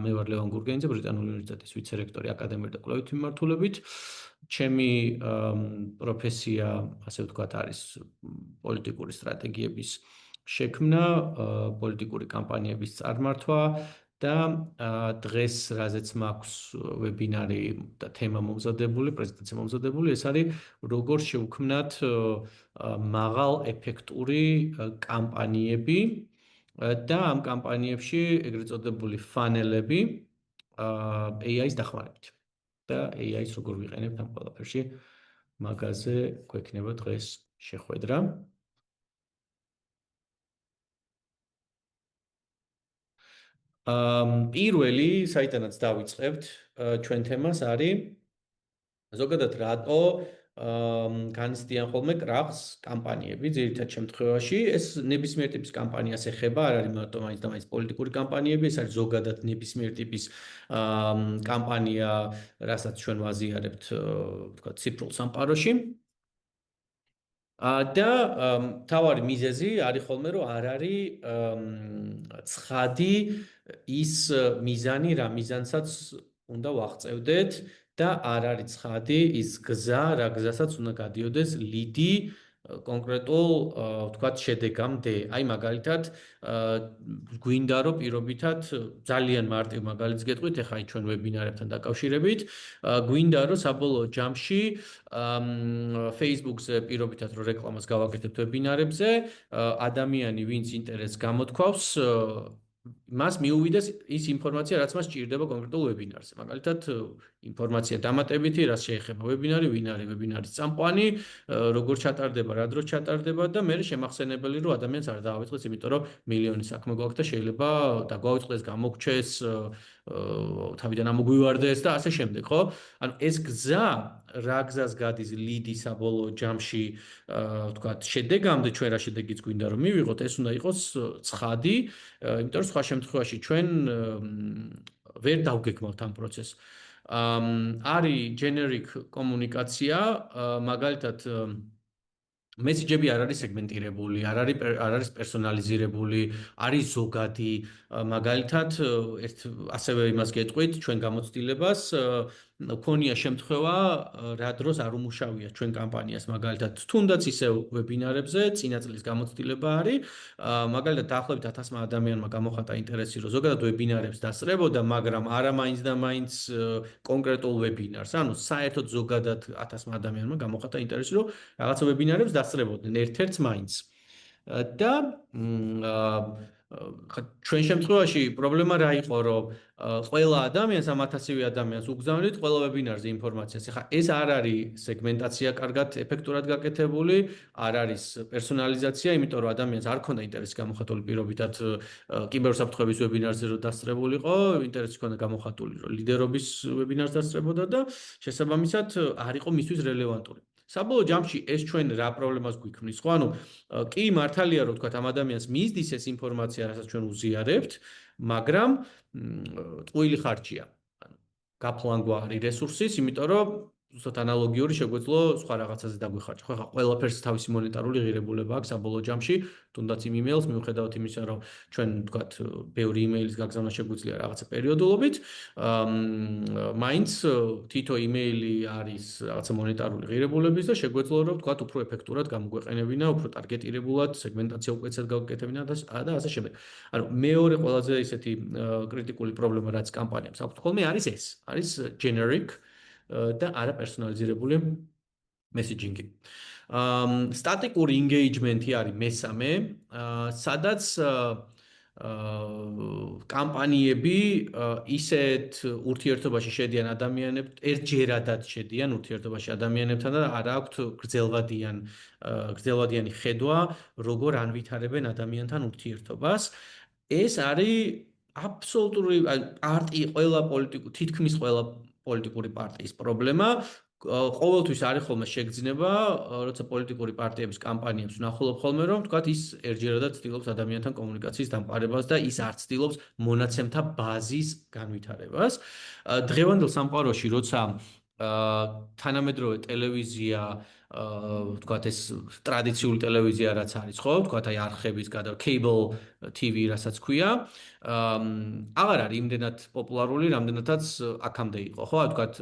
მე ვარ ლევან გურგენიძე, ბრიტანული უნივერსიტეტის ვიცე-რექტორი აკადემიური და კვლევითი მიმართულებით. ჩემი პროფესია, ასე ვთქვათ, არის პოლიტიკური სტრატეგიების შექმნა, პოლიტიკური კამპანიების წარმართვა და დღეს, რაზეც მაქვს ვებინარი და თემა მომზადებული, პრეზენტაცია მომზადებული, ეს არის როგორ შევქმნათ მაღალ ეფექტური კამპანიები და ამ კამპანიებში ეგრეთ წოდებული ფანელები AI-ს დახმარებით. და AI-ს როგორ ვიყენებთ ამ ყველაფერში, მაგაზე გვექნება დღეს შეხვედრა. პირველი, საიდანაც დავიწყებთ, ჩვენ თემას არის ზოგადად რატო განცდიან ხოლმე კრახს კამპანიები ძირითად შემთხვევაში ეს ნებისმიერ ტიპის კამპანიას ეხება არ არის მარტო მაინც და მაინც პოლიტიკური კამპანიები ეს არის ზოგადად ნებისმიერ ტიპის კამპანია რასაც ჩვენ ვაზიარებთ ვთქვათ ციფრულ სამყაროში და თავარი მიზეზი არის ხოლმე რომ არ არის ცხადი ის მიზანი რა მიზანსაც უნდა ვაღწევდეთ და არ არის ცხადი ის გზა, რა გზასაც უნდა გადიოდეს ლიდი კონკრეტულ, ვთქვათ, შედეგამდე. აი, მაგალითად, გვინდა რომ პირობითად ძალიან მარტივ მაგალითს გეტყვით, ეხლა ჩვენ ვებინარებთან დაკავშირებით, გვინდა რომ საბოლოო ჯამში Facebook-ზე პირობითად რომ რეკლამას გავაკეთებთ ვებინარებზე, ადამიანი, ვინც ინტერესს გამოთქვავს, მას მიუვიდეს ის ინფორმაცია, რაც მას ჭირდება კონკრეტულ ვებინარზე. მაგალითად, ინფორმაცია დამატებითი, რაც შეეხება ვებინარი, ვინ არის ვებინარის წამყვანი, როგორ ჩატარდება, რა დროს ჩატარდება და მე შემახსენებელი რომ ადამიანს არ დაავიწყდეს, იმიტომ რომ მილიონი საქმე გვაქვს და შეიძლება დაგვაუწყდეს, გამოგჩეს, თავიდან ამოგვივარდეს და ასე შემდეგ, ხო? ანუ ეს გზა, რა გზას გადის ლიდი საბოლოო ჯამში, ვთქვათ, შედეგამდე ჩვენ რა შედეგიც გვინდა რომ მივიღოთ, ეს უნდა იყოს ცხადი, იმიტომ რომ სხვა შემთხვევაში ჩვენ ვერ დავგეგმავთ ამ პროცესს. არის generic კომუნიკაცია, მაგალითად მესიჯები არ არის სეგმენტირებული, არ არის პერსონალიზირებული, არის ზოგადი, მაგალითად, ასევე იმას გეტყვით, ჩვენ გამოცდილებას ქონია შემთხვევა, რა დროს არ უმუშავია ჩვენ კამპანიას, მაგალითად, თუნდაც ისევ ვებინარებზე, წინა წლის გამოცდილება არის, მაგალითად, დაახლოებით 1000-მა ადამიანმა გამოხატა ინტერესი, რომ ზოგადად ვებინარებს დასწრებოდა, მაგრამ არა მაინც და მაინც კონკრეტულ ვებინარს, ანუ საერთოდ ზოგადად 1000-მა ადამიანმა გამოხატა ინტერესი, რომ რაღაცა ვებინარებს დასწრებოდნენ ერთ-ერთს მაინც. და ჩვენ შემთხვევაში პრობლემა რა იყო, რომ ყველა ადამიანს, ამ 1000-ივე ადამიანს უგზავნით ყველა ვებინარზე ინფორმაციას. ეხლა ეს არ არის სეგმენტაცია კარგად ეფექტურად გაკეთებული, არ არის პერსონალიზაცია, იმიტომ რომ ადამიანს არ ქონდა ინტერესი გამოხატული პირობითად კიბერსაფრთხების ვებინარზე რომ დასწრებულიყო, ინტერესი ქონდა გამოხატული რომ ლიდერობის ვებინარს დასწრებოდა და შესაბამისად არ იყო მისთვის რელევანტური. საბოლოო ჯამში ეს ჩვენ რა პრობლემას გვიქმნის, ხო? ანუ კი მართალია რომ თქვა ამ ადამიანს მისდის ეს ინფორმაცია, რასაც ჩვენ უზიარებთ, მაგრამ ტყუილი ხარჯია. ანუ გაფლანგვა არის რესურსის, იმიტომ რომ ზუსტად ანალოგიური შეგვეძლო სხვა რაღაცაზე დაგვიხარჯა. ხო, ხა ყველაფერს თავისი მონეტარული ღირებულება აქვს საბოლოო ჯამში, თუნდაც იმ იმეილს მიუხედავად იმისა, რომ ჩვენ ვთქვათ, ბევრი იმეილის გაგზავნა შეგვიძლია რაღაცა პერიოდულობით, მაინც თითო იმეილი არის რაღაცა მონეტარული ღირებულების და შეგვეძლო რომ ვთქვათ, უფრო ეფექტურად გამოგვეყენებინა, უფრო ტარგეტირებულად, სეგმენტაცია უკეთესად გავაკეთებინა და ასე შემდეგ. ანუ მეორე ყველაზე ისეთი კრიტიკული პრობლემა რაც კამპანიებს აქვს ხოლმე არის ეს, არის generic და არა პერსონალიზირებული მესიჯინგი. სტატიკური engagement-ი არის მესამე, სადაც კამპანიები ისეთ ურთიერთობაში შედიან ადამიანებთან, ერთჯერადად შედიან ურთიერთობაში ადამიანებთან და არ აქვთ გრძელვადიანი ხედვა, როგორ ანვითარებენ ადამიანთან ურთიერთობას. ეს არის აბსოლუტური ყველა თითქმის ყველა პოლიტიკური პარტიის პრობლემა. ყოველთვის არის ხოლმე შეგრძნება, როცა პოლიტიკური პარტიების კამპანიებს ვნახულობ ხოლმე, რომ თქვათ ის ერთჯერადად ცდილობს ადამიანთან კომუნიკაციის დამყარებას და ის არ ცდილობს მონაცემთა ბაზის განვითარებას. დღევანდელ სამყაროში, როცა თანამედროვე ტელევიზია ვთქვათ ეს ტრადიციული ტელევიზია რაც არის, ხო? ვთქვათ აი არხების გადა cable TV რასაც ქვია. აღარ არის იმდენად პოპულარული, რამდენადაც აქამდე იყო, ხო? ვთქვათ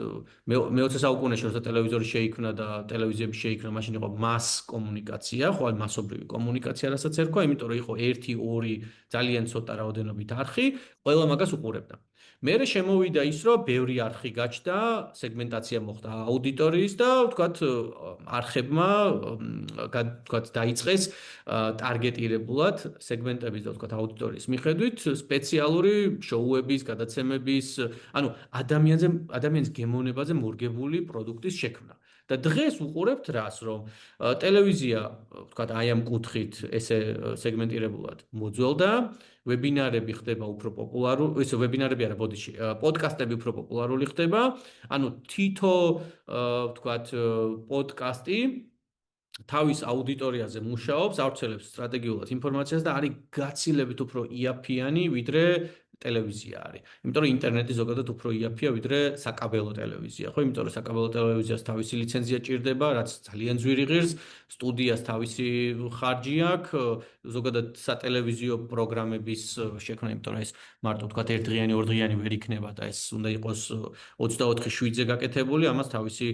მე-20 საუკუნეში როცა ტელევიზორი შეიქმნა და ტელევიზიები შეიქმნა, მაშინ იყო მას კომუნიკაცია, ხო? აი მასობრივი კომუნიკაცია, რასაც ერქვა, იმიტომ რომ იყო 1-2 ძალიან ცოტა რაოდენობით არხი, ყველა მაგას უყურებდა. მერე შემოვიდა ის, რომ ბევრი არხი გაჩნდა, სეგმენტაცია მოხდა აუდიტორიის და ვთქვათ არხებმა ვთქვათ დაიწყეს ტარგეტირებულად სეგმენტების და ვთქვათ აუდიტორიის მიხედვით სპეციალური შოუების, გადაცემების, ანუ ადამიანის გემოვნებაზე მორგებული პროდუქტის შექმნა. და დღეს უყურებთ რას, რომ ტელევიზია, ვთქვათ, აი ამ კუთხით ესე სეგმენტირებულად მოძველდა, ვებინარები ხდება უფრო პოპულარული, ისე ვებინარები არა, ბოდიში, პოდკასტები უფრო პოპულარული ხდება. ანუ თითო, ვთქვათ, პოდკასტი თავის აუდიტორიაზე მუშაობს, ავრცელებს სტრატეგიულად ინფორმაციას და არის გაცილებით უფრო იაფიანი, ვიდრე ტელევიზია არის. იმიტომ რომ ინტერნეტი ზოგადად უფრო იაფია, ვიდრე საკაბელო ტელევიზია, ხო? იმიტომ რომ საკაბელო ტელევიზიას თავისი ლიცენზია ჭირდება, რაც ძალიან ძვირი ღირს, სტუდიას თავისი ხარჯი აქვს, ზოგადად სატელევიზიო პროგრამების შექმნა, იმიტომ რომ ეს მარტო ვთქვათ ერთდღიანი, ორდღიანი ვერ იქნება და ეს უნდა იყოს 24/7-ზე გაკეთებული, ამას თავისი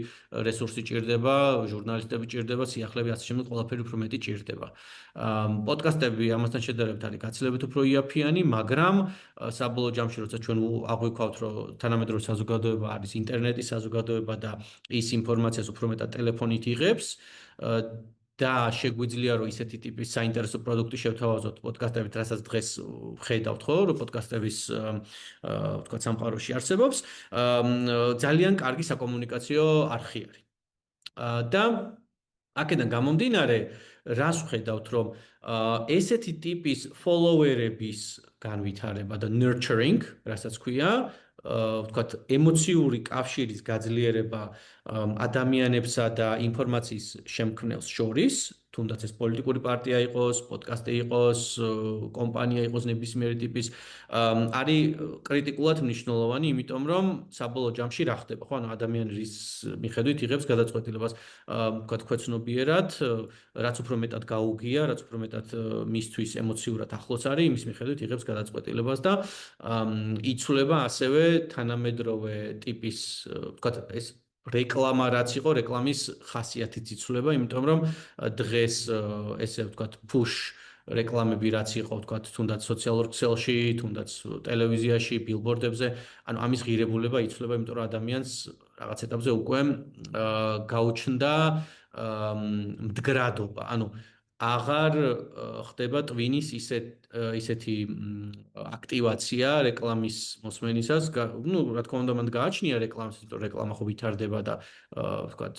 რესურსი ჭირდება, ჟურნალისტები ჭირდება, სიახლეები ასე შემდეგ, ყველაფერი უფრო მეტი ჭირდება. პოდკასტები ამასთან შედარებით არის გაცილებით უფრო იაფიანი, მაგრამ საბოლოო ჯამში როცა ჩვენ აღვიქვავთ, რომ თანამედროვე საზოგადოება არის ინტერნეტის საზოგადოება და ის ინფორმაციას უფრო მეტად ტელეფონით იღებს და შეგვიძლია რომ ისეთი ტიპის საინტერესო პროდუქტი შევთავაზოთ პოდკასტებით, რასაც დღეს ხედავთ, ხო, რომ პოდკასტების ვთქვათ სამყაროში არსებობს, ძალიან კარგი საკომუნიკაციო არხი არის. და აქედან გამომდინარე, რას ვხედავთ, რომ ესეთი ტიპის ფოლოვერების განვითარება და nurturing, რასაც ქვია, ვთქვათ, ემოციური კავშირის გაძლიერება ადამიანებსა და ინფორმაციის შემქმნელს შორის, თუნდაც ეს პოლიტიკური პარტია იყოს, პოდკასტი იყოს, კომპანია იყოს ნებისმიერი ტიპის, არის კრიტიკულად მნიშვნელოვანი, იმიტომ რომ საბოლოო ჯამში რა ხდება, ხო, ანუ ადამიანი რის მიხედვით იღებს გადაწყვეტილებას, ვთქვათ, ქვეცნობიერად, რაც უფრო მეტად გაუგია, რაც უფრო მეტად მისთვის ემოციურად ახლოს არის, იმის მიხედვით იღებს გადაწყვეტილებას და იცვლება ასევე თანამედროვე ტიპის, ვთქვათ, ეს რეკლამა რაც იყო, რეკლამის ხასიათიც იცვლება, იმიტომ რომ დღეს ესე ვთქვათ, push რეკლამები რაც იყო, ვთქვათ, თუნდაც სოციალურ ქსელში, თუნდაც ტელევიზიაში, ბილბორდებზე, ანუ ამის ღირებულება იცვლება, იმიტომ რომ ადამიანს რაღაც ეტაპზე უკვე გაუჩნდა მდგრადობა, ანუ აღარ ხდება ტვინის ისეთი აქტივაცია რეკლამის მოსმენისას, ну, რა თქმა უნდა, მან გააჩნია რეკლამას, იმიტომ რომ რეკლამა ხო ვითარდება და ვთქვათ,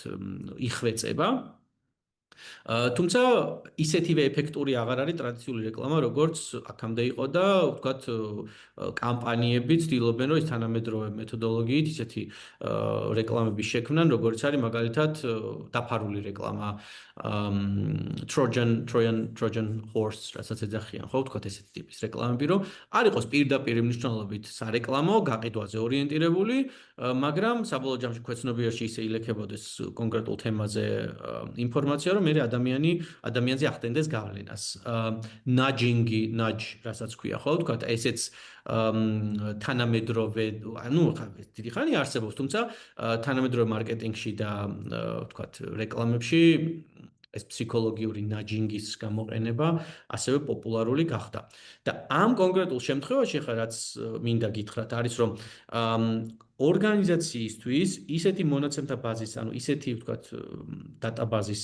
იხვეწება. თუმცა ისეთივე ეფექტური აღარ არის ტრადიციული რეკლამა, როგორც აქამდე იყო და ვთქვათ, კამპანიები ცდილობენ, რომ ის თანამედროვე მეთოდოლოგიით ისეთი რეკლამების შექმნან, როგორც არის მაგალითად დაფარული რეკლამა, Trojan horse, რასაც ეძახიან, ხო, ვთქვათ, ესეთი ტიპის რეკლამები, რომ არ იყოს პირდაპირ მნიშვნელობით სარეკლამო, გაყიდვაზე ორიენტირებული, მაგრამ საბოლოო ჯამში ქვეცნობიერში ისე ილექებოდეს კონკრეტულ თემაზე ინფორმაცია, რომ მე ადამიანზე ახდენდეს გავლენას. nudge, რასაც ქვია, ხო, ვთქვათ, ესეც თანამედროვე, ანუ დიდი ხანი არსებობს, თუმცა თანამედროვე მარკეტინგში და ვთქვათ, რეკლამებში ეს ფსიქოლოგიური nudging-ის გამოყენება ასევე პოპულარული გახდა. და ამ კონკრეტულ შემთხვევაში ხა რაც მინდა გითხრათ არის რომ ორგანიზაციისთვის ისეთი მონაცემთა ბაზის, ანუ ისეთი ვთქვათ დატაბაზის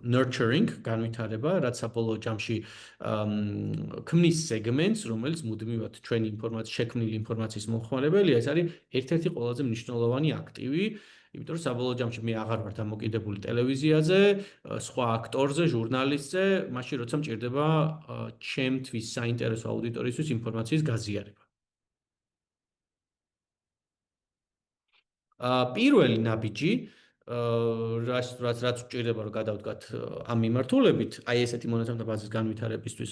nurturing განვითარება, რაც საბოლოო ჯამში ქმნის სეგმენტს, რომელიც მუდმივად ჩვენი შექმნილი ინფორმაციის მომხმარებელია, ეს არის ერთ-ერთი ყველაზე მნიშვნელოვანი აქტივი, იმიტომ რომ საბოლოო ჯამში მე აღარ ვარ დამოკიდებული ტელევიზიაზე, სხვა აქტორზე, ჟურნალისტზე, მაშინ როცა მჭირდება ჩემთვის საინტერესო აუდიტორიისთვის ინფორმაციის გაზიარება. პირველი ნაბიჯი, რაც ვჭირდება რომ გადავდგათ ამ მიმართულებით, აი ესეთი მონაცემთა ბაზის განვითარებისთვის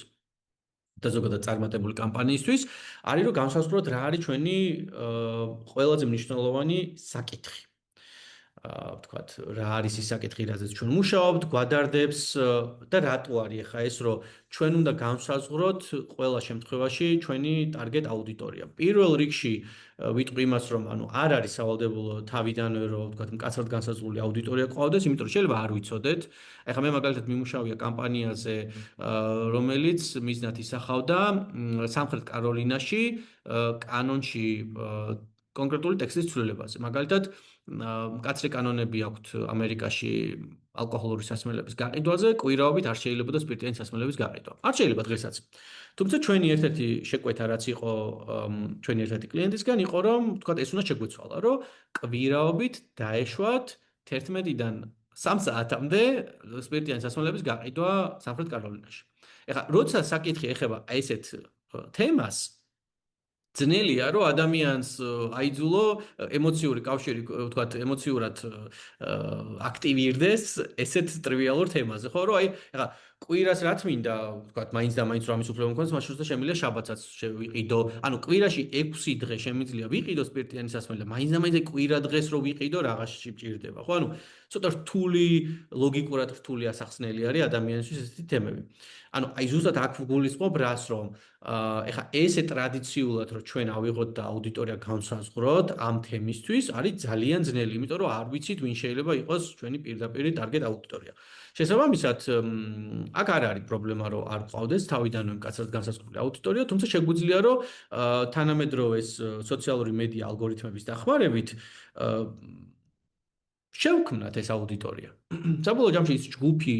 და ზოგადად წარმატებული კამპანიისთვის, არის რომ განსაზღვროთ რა არის ჩვენი ყველაზე მნიშვნელოვანი საკითხი. ვთქვათ, რა არის ის საკითხი, რაზეც ჩვენ მუშაობთ, გვადარდებს და რატო არის ახლა ეს, რომ ჩვენ უნდა განსაზღვროთ ყველა შემთხვევაში ჩვენი ტარგეტ აუდიტორია. პირველ რიგში ვიტყვი იმას, რომ ანუ არ არის სავალდებულო თავიდანვე, რომ ვთქვათ, მკაცრად განსაზღვრული აუდიტორია ყავდეს, იმიტომ რომ შეიძლება არ ვიცოდეთ. ახლა მე მაგალითად მიმუშავია კამპანიაზე, რომელიც მიზნად ისახავდა სამხრეთ კაროლინაში კანონში კონკრეტული ტექსტის ცვლილებაზე. მაგალითად, მკაცრი კანონები აქვთ ამერიკაში ალკოჰოლური სასმელების გაყიდვაზე, კვირაობით არ შეიძლებოდა სპირტიანი სასმელების გაყიდვა. არ შეიძლება დღესაც. თუმცა ჩვენი ერთ-ერთი შეკვეთა რაც იყო ჩვენი ერთ-ერთი კლიენტისგან იყო, რომ თქვათ ეს უნდა შეგვეცვალა, რომ კვირაობით დაეშვათ 11-დან 3 საათამდე სპირტიანი სასმელების გაყიდვა სამხრეთ კაროლინაში. ეხლა როცა საკითხი ეხება ესეთ თემას ძნელია რომ ადამიანს აიძულო ემოციური კავშირი, ვთქვათ, ემოციურად აქტივირდეს ესეთ ტრივიალურ თემაზე, ხო, რომ აი, ეხლა კვირას რაც მინდა, ვთქვათ, მაინც და მაინც რომ ამის უფლება მქონდეს, მაშინ უბრალოდ შემიძლია შაბათსაც შევიყიდო. ანუ კვირაში 6 დღე შემიძლია ვიყიდო სპირტიანი სასმელი და მაინც და მაინც კვირა დღეს რო ვიყიდო რაღაცში მჭირდება, ხო? ანუ ცოტა რთული, ლოგიკურად რთული ასახსნელი არის ადამიანისთვის ესეთი თემები. ანუ აი ზუსტად აქ გულისხმობ რას, რომ ეხლა ესე ტრადიციულად რომ ჩვენ ავიღოთ და აუდიტორია განსაზღვროთ ამ თემისთვის არის ძალიან ძნელი, იმიტომ რომ არ ვიცით ვინ შეიძლება იყოს ჩვენი პირდაპირი ტარგეტ აუდიტორია. შესაბამისად, აქ არ არის პრობლემა, რომ არ ყავდეს თავიდანვე მკაცრად განსაზღვრული აუდიტორია, თუმცა შეგვიძლია რომ თანამედროვე სოციალური მედია ალგორითმების დახმარებით შევქმნათ ეს აუდიტორია. საბოლოო ჯამში ის ჯგუფი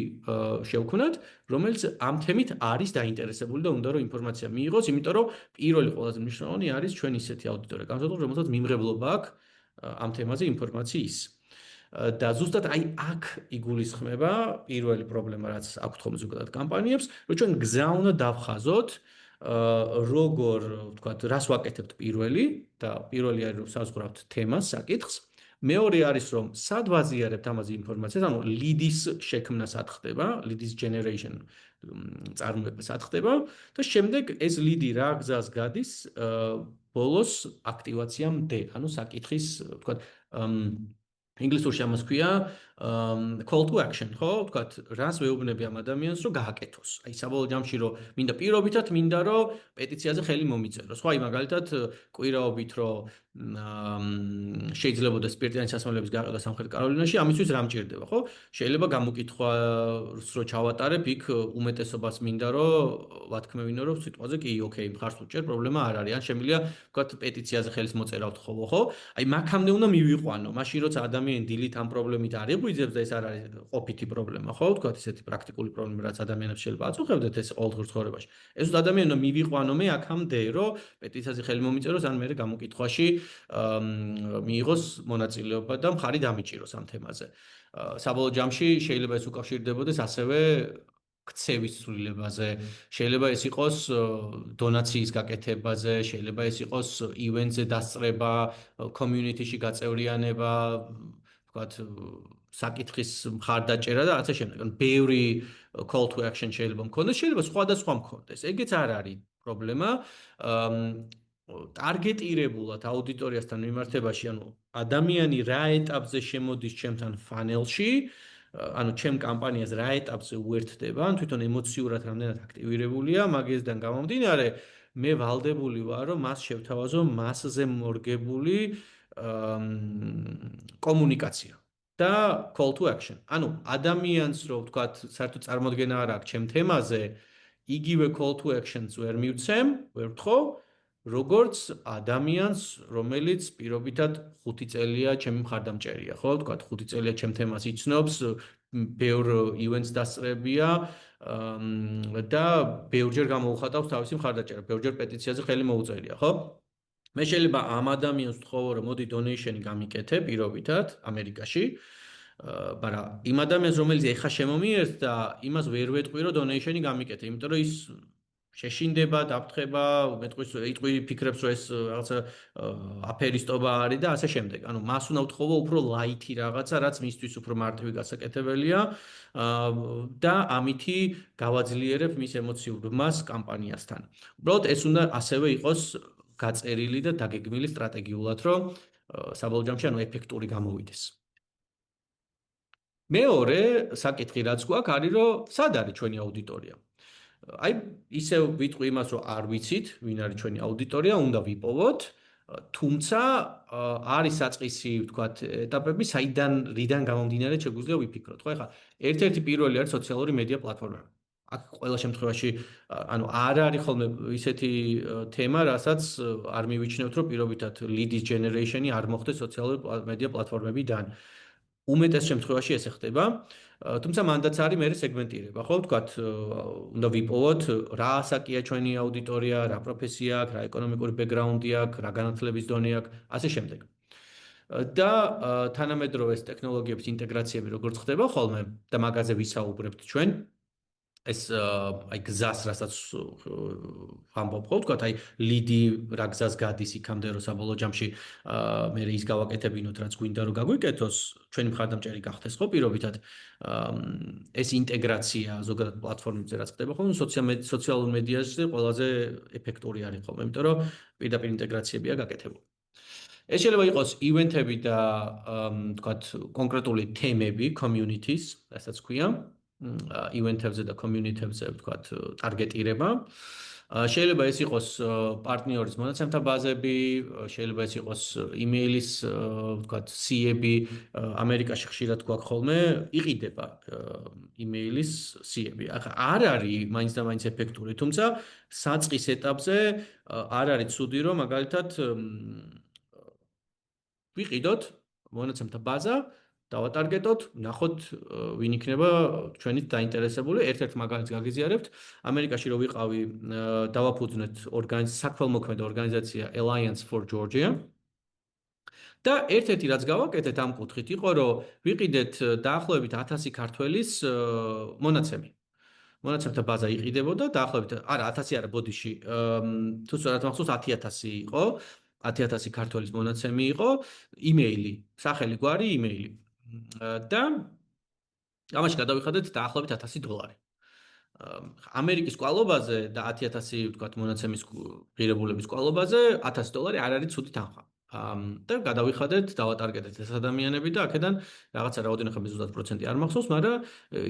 შევქმნათ, რომელიც ამ თემით არის დაინტერესებული და უნდა რომ ინფორმაცია მიიღოს, იმიტომ რომ პირველი ყველაზე მნიშვნელოვანი არის ჩვენ ისეთი აუდიტორია განსაზღვროთ, რომელსაც მიმღებლობა აქვს ამ თემაზე ინფორმაციის. და ზუსტად აი აქ იგულისხმება პირველი პრობლემა, რაც აქვს ხოლმე ზოგადად კამპანიებს, რომ ჩვენ გზა უნდა დავხაზოთ, როგორ, ვთქვათ, რას ვაკეთებთ პირველი და პირველი არის რომ საზღვრავთ თემას, საკითხს. მეორე არის რომ სად ვაზიარებთ ამაზე ინფორმაციას, ანუ lead-ის შექმნა სად ხდება, lead-ის generation წარმოება სად ხდება და შემდეგ ეს lead-ი რა გზას გადის ბოლოს აქტივაციამდე, ანუ საკითხის, ვთქვათ, ინგლისურში ამას ქვია call to action, ხო? ვთქვათ, რას ვეუბნები ამ ადამიანს, რომ გააკეთოს. აი, საბოლოო ჯამში რომ მინდა პირობითად მინდა რომ პეტიციაზე ხელი მომიწეროს. ხო, აი, მაგალითად, კვირაობით რომ შეიძლებოდა სპირტიანი სასმელების გაყიდვა სამხრეთ კაროლინაში, ამისთვის რა მჭირდება, ხო? შეიძლება გამოკითხვას რო ჩავატარებ, იქ უმეტესობას მინდა რომ ვათქმევინო, რომ სიტყვაზე კი, ოკეი, მხარს უჭერ, პრობლემა არ არის. ან შემიძლია, ვთქვათ, პეტიციაზე ხელს მოწერა ვთხოვო, ხო? აი, მაგამდე უნდა მივიყვანო, მაშინ როცა ადამიანი დილით ამ პრობლემით არ იღვიძებს და ეს არ არის ყოფითი პრობლემა, ხო? ვთქვათ, ესეთი პრაქტიკული პრობლემა, რაც ადამიანებს შეიძლება აწუხებდეთ ეს ყოველდღიურ ცხოვრებაში. ეს ადამიანი უნდა მივიყვანო მე აქამდე, რომ პეტიციაზე ხელი მომიწეროს, ან მე გამოკითხვაში მიიღოს მონაწილეობა და მხარი დამიჭიროს ამ თემაზე. საბოლოო ჯამში შეიძლება ეს უკავშირდებოდეს ასევე ქცევის ცვლილებაზე, შეიძლება ეს იყოს დონაციის გაკეთებაზე, შეიძლება ეს იყოს ივენტზე დასწრება, community-ში გაწევრიანება, ვთქვათ, საკითხის მხარდაჭერა და ასე შემდეგ. ანუ ბევრი call to action შეიძლება მქონდეს, შეიძლება სხვადასხვა მქონდეს. ეგეც არ არის პრობლემა. ტარგეტირებულად აუდიტორიასთან მიმართებაში, ანუ ადამიანი რა ეტაპზე შემოდის ჩემთან ფანელში, ანუ ჩემ კამპანიას რა ეტაპზე უერთდება, ან თვითონ ემოციურად რამდენად აქტივირებულია, მაგისგან გამომდინარე, მე ვალდებული ვარ, რომ მას შევთავაზო მასზე მორგებული კომუნიკაცია და call to action. ანუ ადამიანს რო ვთქვათ, საერთოდ წარმოდგენა არ აქვს ჩემ თემაზე, იგივე call to action-ს ვერ მივცემ, ვერ ვთხოვ, როგორც ადამიანს, რომელიც პირობითად 5 წელია ჩემი მხარდამჭერია, ხო, ვთქვათ, 5 წელია ჩემ თემას იცნობს, ბევრ ივენტს დასწრებია და ბევრჯერ გამოუხატავს თავისი მხარდაჭერა, ბევრჯერ პეტიციაზე ხელი მოუწერია, ხო? მე შეიძლება ამ ადამიანს ვთხოვო, რომ მოდი donation-ი გამიკეთე პირობითად ამერიკაში, მაგრამ იმ ადამიანს, რომელიც ეხა შემომიერთ და იმას ვერ ვეტყვი, რომ donation-ი გამიკეთე, იმიტომ რომ ის შეშინდება, დაფრთხება, იტყვი ფიქრებს, რომ ეს რაღაცა აფერისტობა არის და ასე შემდეგ. ანუ მას უნდა ვთხოვო უფრო ლაითი რაღაცა, რაც მისთვის უფრო მარტივი გასაკეთებელია და ამითი გავაძლიერებ მის ემოციურ მას კამპანიასთან. უბრალოდ ეს უნდა ასევე იყოს გაწერილი და დაგეგმილი სტრატეგიულად, რომ საბოლოო ჯამში ანუ ეფექტური გამოვიდეს. მეორე საკითხი რაც გვაქვს არის რომ სად არის ჩვენი აუდიტორია? აი ისევ ვიტყვი იმას რომ არ ვიცით ვინ არის ჩვენი აუდიტორია, უნდა ვიპოვოთ, თუმცა არის საწყისი ვთქვათ ეტაპები, საიდან რიდან გამომდინარე შეგვიძლია ვიფიქროთ. ხო, ეხლა ერთ-ერთი პირველი არის სოციალური მედია პლატფორმები. აქ ყველა შემთხვევაში ანუ არ არის ხოლმე ისეთი თემა, რასაც არ მივიჩნევთ, რომ პირობითად lead generation-ი არ მოხდეს სოციალური მედია პლატფორმებიდან. უმეტეს შემთხვევაში ესე ხდება. თუმცა მანდაც არის მე სეგმენტირება, ხო, ვთქვათ, უნდა ვიპოვოთ რა ასაკია ჩვენი აუდიტორია, რა პროფესია აქვს, რა ეკონომიკური ბექგრაუნდი აქვს, რა განათლების დონე აქვს, ასე შემდეგ. და თანამედროვე ტექნოლოგიების ინტეგრაციები როგორც ხდება ხოლმე და მაგაზე ვისაუბრებთ ჩვენ ეს აი გზას რასაც ვამბობ ხო ვთქვათ აი ლიდი რა გზას გადის იქამდე რომ საბოლოო ჯამში მე ის გავაკეთებინოთ რაც გვინდა რომ გაგვიკეთოს ჩვენი მხარდამჭერი გახდეს ხო პირობითად ეს ინტეგრაცია ზოგადად პლატფორმებზე რაც ხდება ხოლმე სოციალურ მედიაზე ყველაზე ეფექტური არის ხოლმე იმიტომ რომ პირდაპირ ინტეგრაციებია გაკეთებული ეს შეიძლება იყოს ივენთები და ვთქვათ კონკრეტული თემები communities რასაც ქვია ივენთებზე და community-ებზე ვთქვათ ტარგეტირება. შეიძლება ეს იყოს პარტნიორის მონაცემთა ბაზები, შეიძლება ეს იყოს იმეილის ვთქვათ სიები, ამერიკაში ხშირად გვაქვს ხოლმე, იყიდება იმეილის სიები. ახლა არ არის მაინც და მაინც ეფექტური, თუმცა საწყის ეტაპზე არ არის ცუდი რომ მაგალითად ვიყიდოთ მონაცემთა ბაზა დავატარგეტოთ, ნახოთ ვინ იქნება ჩვენით დაინტერესებული. ერთ-ერთ მაგალითს გაგიზიარებთ. ამერიკაში რო ვიყავი, დავაფუძნეთ საქველმოქმედო ორგანიზაცია Alliance for Georgia. და ერთ-ერთი რაც გავაკეთეთ ამ კუთხით იყო, რომ ვიყიდეთ დაახლოებით 1000 ქართველის მონაცემი. მონაცემთა ბაზა იყიდებოდა დაახლოებით არა 1000 არა ბოდიში თუ სწორად მახსოვს 10000 იყო 10000 ქართველის მონაცემი იყო იმეილი სახელი გვარი იმეილი და ამაში გადავიხადეთ დაახლოებით $1000 ამერიკის კვალობაზე და 10000 ვთქვათ მონაცემის ღირებულების კვალობაზე $1000 არ არის ცუდი თანხა და გადავიხადეთ დავატარგეტეთ ეს ადამიანები და აქედან რაღაცა რაოდენობა ხომ ზუსტად პროცენტი არ მახსოვს, მაგრამ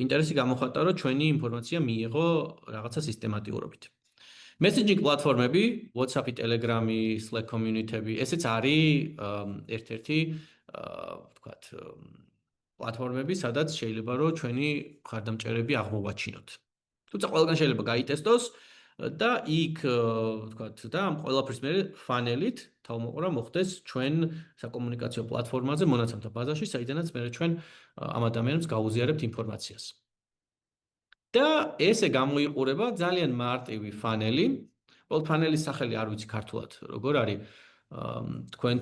ინტერესი გამოხატა რომ ჩვენი ინფორმაცია მიიღო რაღაცა სისტემატიურობით. Messaging პლატფორმები, WhatsApp-ი, Telegram-ი, Slack community-ები, ესეც არის ერთ-ერთი ვთქვათ პლატფორმები, სადაც შეიძლება რომ ჩვენი მხარდამჭერები აღმოვაჩინოთ. თუმცა ყველგან შეიძლება გაიტესტოს და იქ ვთქვათ და ამ ყველაფრის მე ფანელით თავმოყრა მოხდეს ჩვენ საკომუნიკაციო პლატფორმაზე მონაცემთა ბაზაში, საიდანაც მე ჩვენ ამ ადამიანებს გავუზიარებთ ინფორმაციას. და ესე გამოიყურება ძალიან მარტივი ფანელი. ყოველ ფანელის სახელი არ ვიცი ქართულად, როგორ არის. თქვენ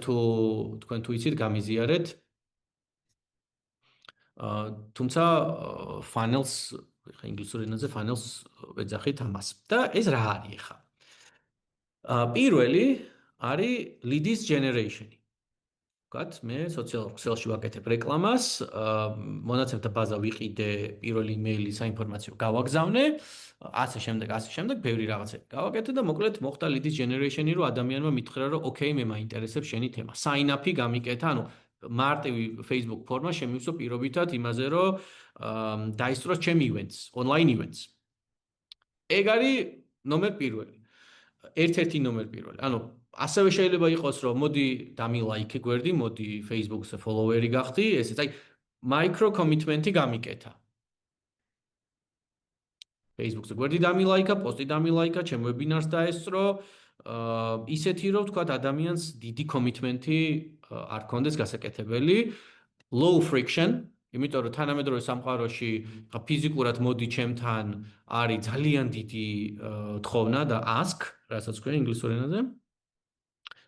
თუ იცით გამიზიარეთ. თუმცა funnels ხა ინგლისურ ენაზე funnels ვეძახით ამას. და ეს რა არის ხა? პირველი არის leads generation-ი. ვთქვათ, მე social ქსელში ვაკეთებ რეკლამას, მონაცემთა ბაზა ვიყიდე, პირველი იმეილი საინფორმაციო გავაგზავნე, ასე შემდეგ, ბევრი რაღაცები გავაკეთე და მოკლედ მოხდა leads generation-ი, რომ ადამიანმა მითხრა, რომ ოკეი, მე მაინტერესებს შენი თემა. Sign up-ი გამიკეთა, ანუ მარტივი Facebook ფორმა შემივსო პირობითად იმაზე, რომ დაისწროს ჩემი events, online events. ეგ არის ნომერ პირველი. ერთ-ერთი ნომერ პირველი. ანუ ასევე შეიძლება იყოს, რომ მოდი დამილაიქე გვერდი, მოდი Facebook-ზე follower-ი გახდი, ესეც აი micro commitment-ი გამიკეთა. Facebook-ზე გვერდი დამილაიქა, პოსტი დამილაიქა, ჩემ ვებინარს დაესწრო, ისეთი რომ ვთქვათ ადამიანს დიდი commitment-ი არ კონდეს გასაკეთებელი, low friction, იმიტომ რომ თანამედროვე სამყაროში ხა ფიზიკურად მოდი ჩემთან არის ძალიან დიდი თხოვნა და ask, რასაც ქვია ინგლისურ ენაზე.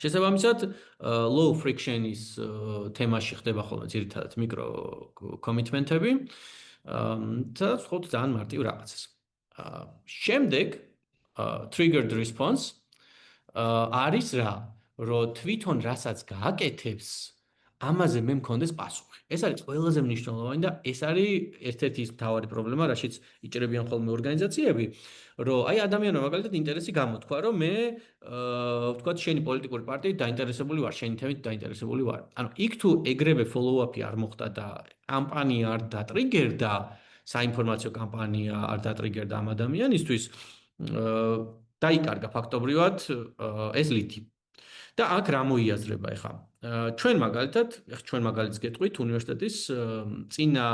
შესაბამისად, low friction-ის თემაში ხდება ხოლმე ძირითადად მიკრო commitment-ები და ხო ძალიან მარტივ რაღაცას. შემდეგ triggered response არის რა, რომ თვითონ რასაც გააკეთებს, ამაზე მე მქონდეს პასუხი. ეს არის ყველაზე მნიშვნელოვანი და ეს არის ერთ-ერთი ის მთავარი პრობლემა, რაშიც იჭრებიან ხოლმე ორგანიზაციები, რომ აი ადამიანმა მაგალითად ინტერესი გამოთქვა, რომ მე ვთქვათ შენი პოლიტიკური პარტიით დაინტერესებული ვარ, შენი თემით დაინტერესებული ვარ. ანუ იქ თუ ეგრევე follow-up-ი არ მოხდა და კამპანია არ დატრიგერდა, საინფორმაციო კამპანია არ დატრიგერდა ამ ადამიანისთვის, დაიკარგა ფაქტობრივად ეს ლითი. და აქ რა მოიაზრება ეხა? ჩვენ მაგალითად, ეხა ჩვენ მაგალითს გეტყვით უნივერსიტეტის წინა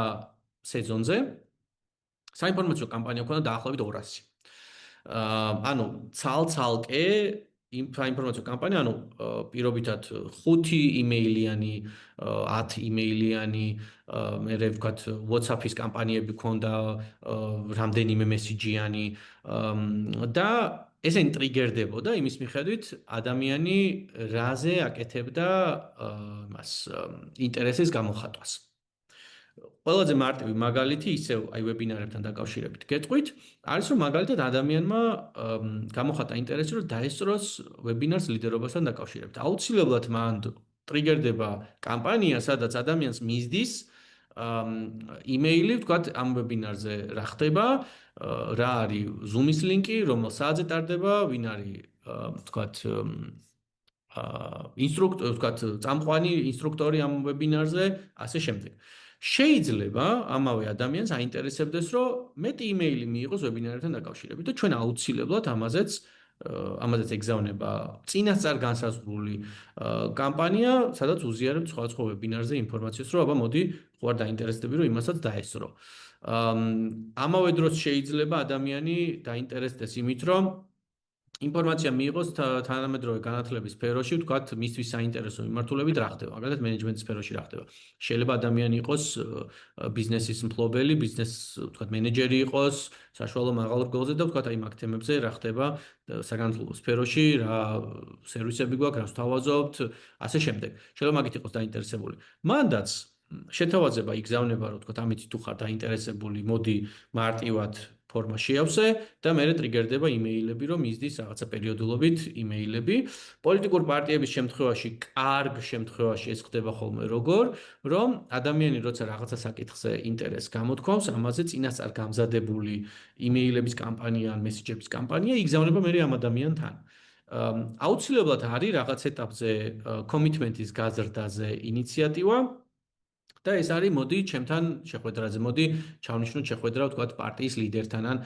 სეზონზე საინფორმაციო კამპანია ქონდა დაახლოებით 200. ანუ ცალ-ცალკე საინფორმაციო კამპანია, ანუ პირობითად 5 იმეილიანი, 10 იმეილიანი, მე ვქოთ WhatsApp-ის კამპანიები ქონდა, რამდენიმე მესიჯიანი და ესენი ტრიგერდებოდა იმის მიხედვით ადამიანი რაზე აკეთებდა იმას ინტერესის გამოხატვას. ყველაზე მარტივი მაგალითი ისევ აი ვებინარებთან დაკავშირებით გეტყვით, არის რომ მაგალითად ადამიანმა გამოხატა ინტერესი რომ დაესწროს ვებინარს ლიდერობასთან დაკავშირებით. აუცილებლად მან ტრიგერდება კამპანია, სადაც ადამიანს მისდის იმეილი, ვთქვათ, ამ ვებინარზე რა ხდება, რა არის Zoom-ის ლინკი, რომელ საათზე ტარდება, ვინ არის ვთქვათ ინსტრუქტორი, ვთქვათ, წამყვანი ინსტრუქტორი ამ ვებინარზე, ასე შემდეგ. შეიძლება ამავე ადამიანს აინტერესებდეს, რომ მეტი იმეილი მიიღოს ვებინარებთან დაკავშირებით და ჩვენ აუცილებლად ამაზეც ეგზავნება წინასწარ განსაზღვრული კამპანია, სადაც უზიარებთ სხვადასხვა ვებინარზე ინფორმაციას, რომ აბა მოდი, ხო არ დაინტერესდები, რომ იმასაც დაესწრო. ამავე დროს შეიძლება ადამიანი დაინტერესდეს იმით, რომ ინფორმაცია მიიღოს თანამედროვე განათლების სფეროში, ვთქვათ, მისთვის საინტერესო მიმართულებით რა ხდება, მაგალითად მენეჯმენტის სფეროში რა ხდება. შეიძლება ადამიანი იყოს ბიზნესის მფლობელი, ვთქვათ, მენეჯერი იყოს, საშუალო მაღალ რგოლზე და ვთქვათ, აი მაგ თემებზე რა ხდება საგანათლებლო სფეროში, რა სერვისები გვაქვს, რას ვთავაზობთ, ასე შემდეგ. შეიძლება მაგით იყოს დაინტერესებული. მანდაც შეთავაზება იგზავნება, რომ ვთქვათ, ამით თუ ხარ დაინტერესებული, მოდი მარტივად ფორმა შეავსე და მე ტრიგერდება იმეილები, რომ მისდის რაღაცა პერიოდულობით იმეილები. პოლიტიკურ პარტიების შემთხვევაში, კარგ შემთხვევაში ეს ხდება ხოლმე როგორ, რომ ადამიანი როცა რაღაცა საკითხზე ინტერესს გამოთქვამს, ამაზე წინასწარ გამზადებული იმეილების კამპანია ან მესიჯების კამპანია იგზავნება მე ამ ადამიანთან. აუცილებლად არის რაღაც ეტაპზე კომიტმენტის გაზრდაზე ინიციატივა და ეს არის მოდი ჩემთან შეხვედრაზე, მოდი ჩავნიშნოთ შეხვედრა, ვთქვათ, პარტიის ლიდერთან ან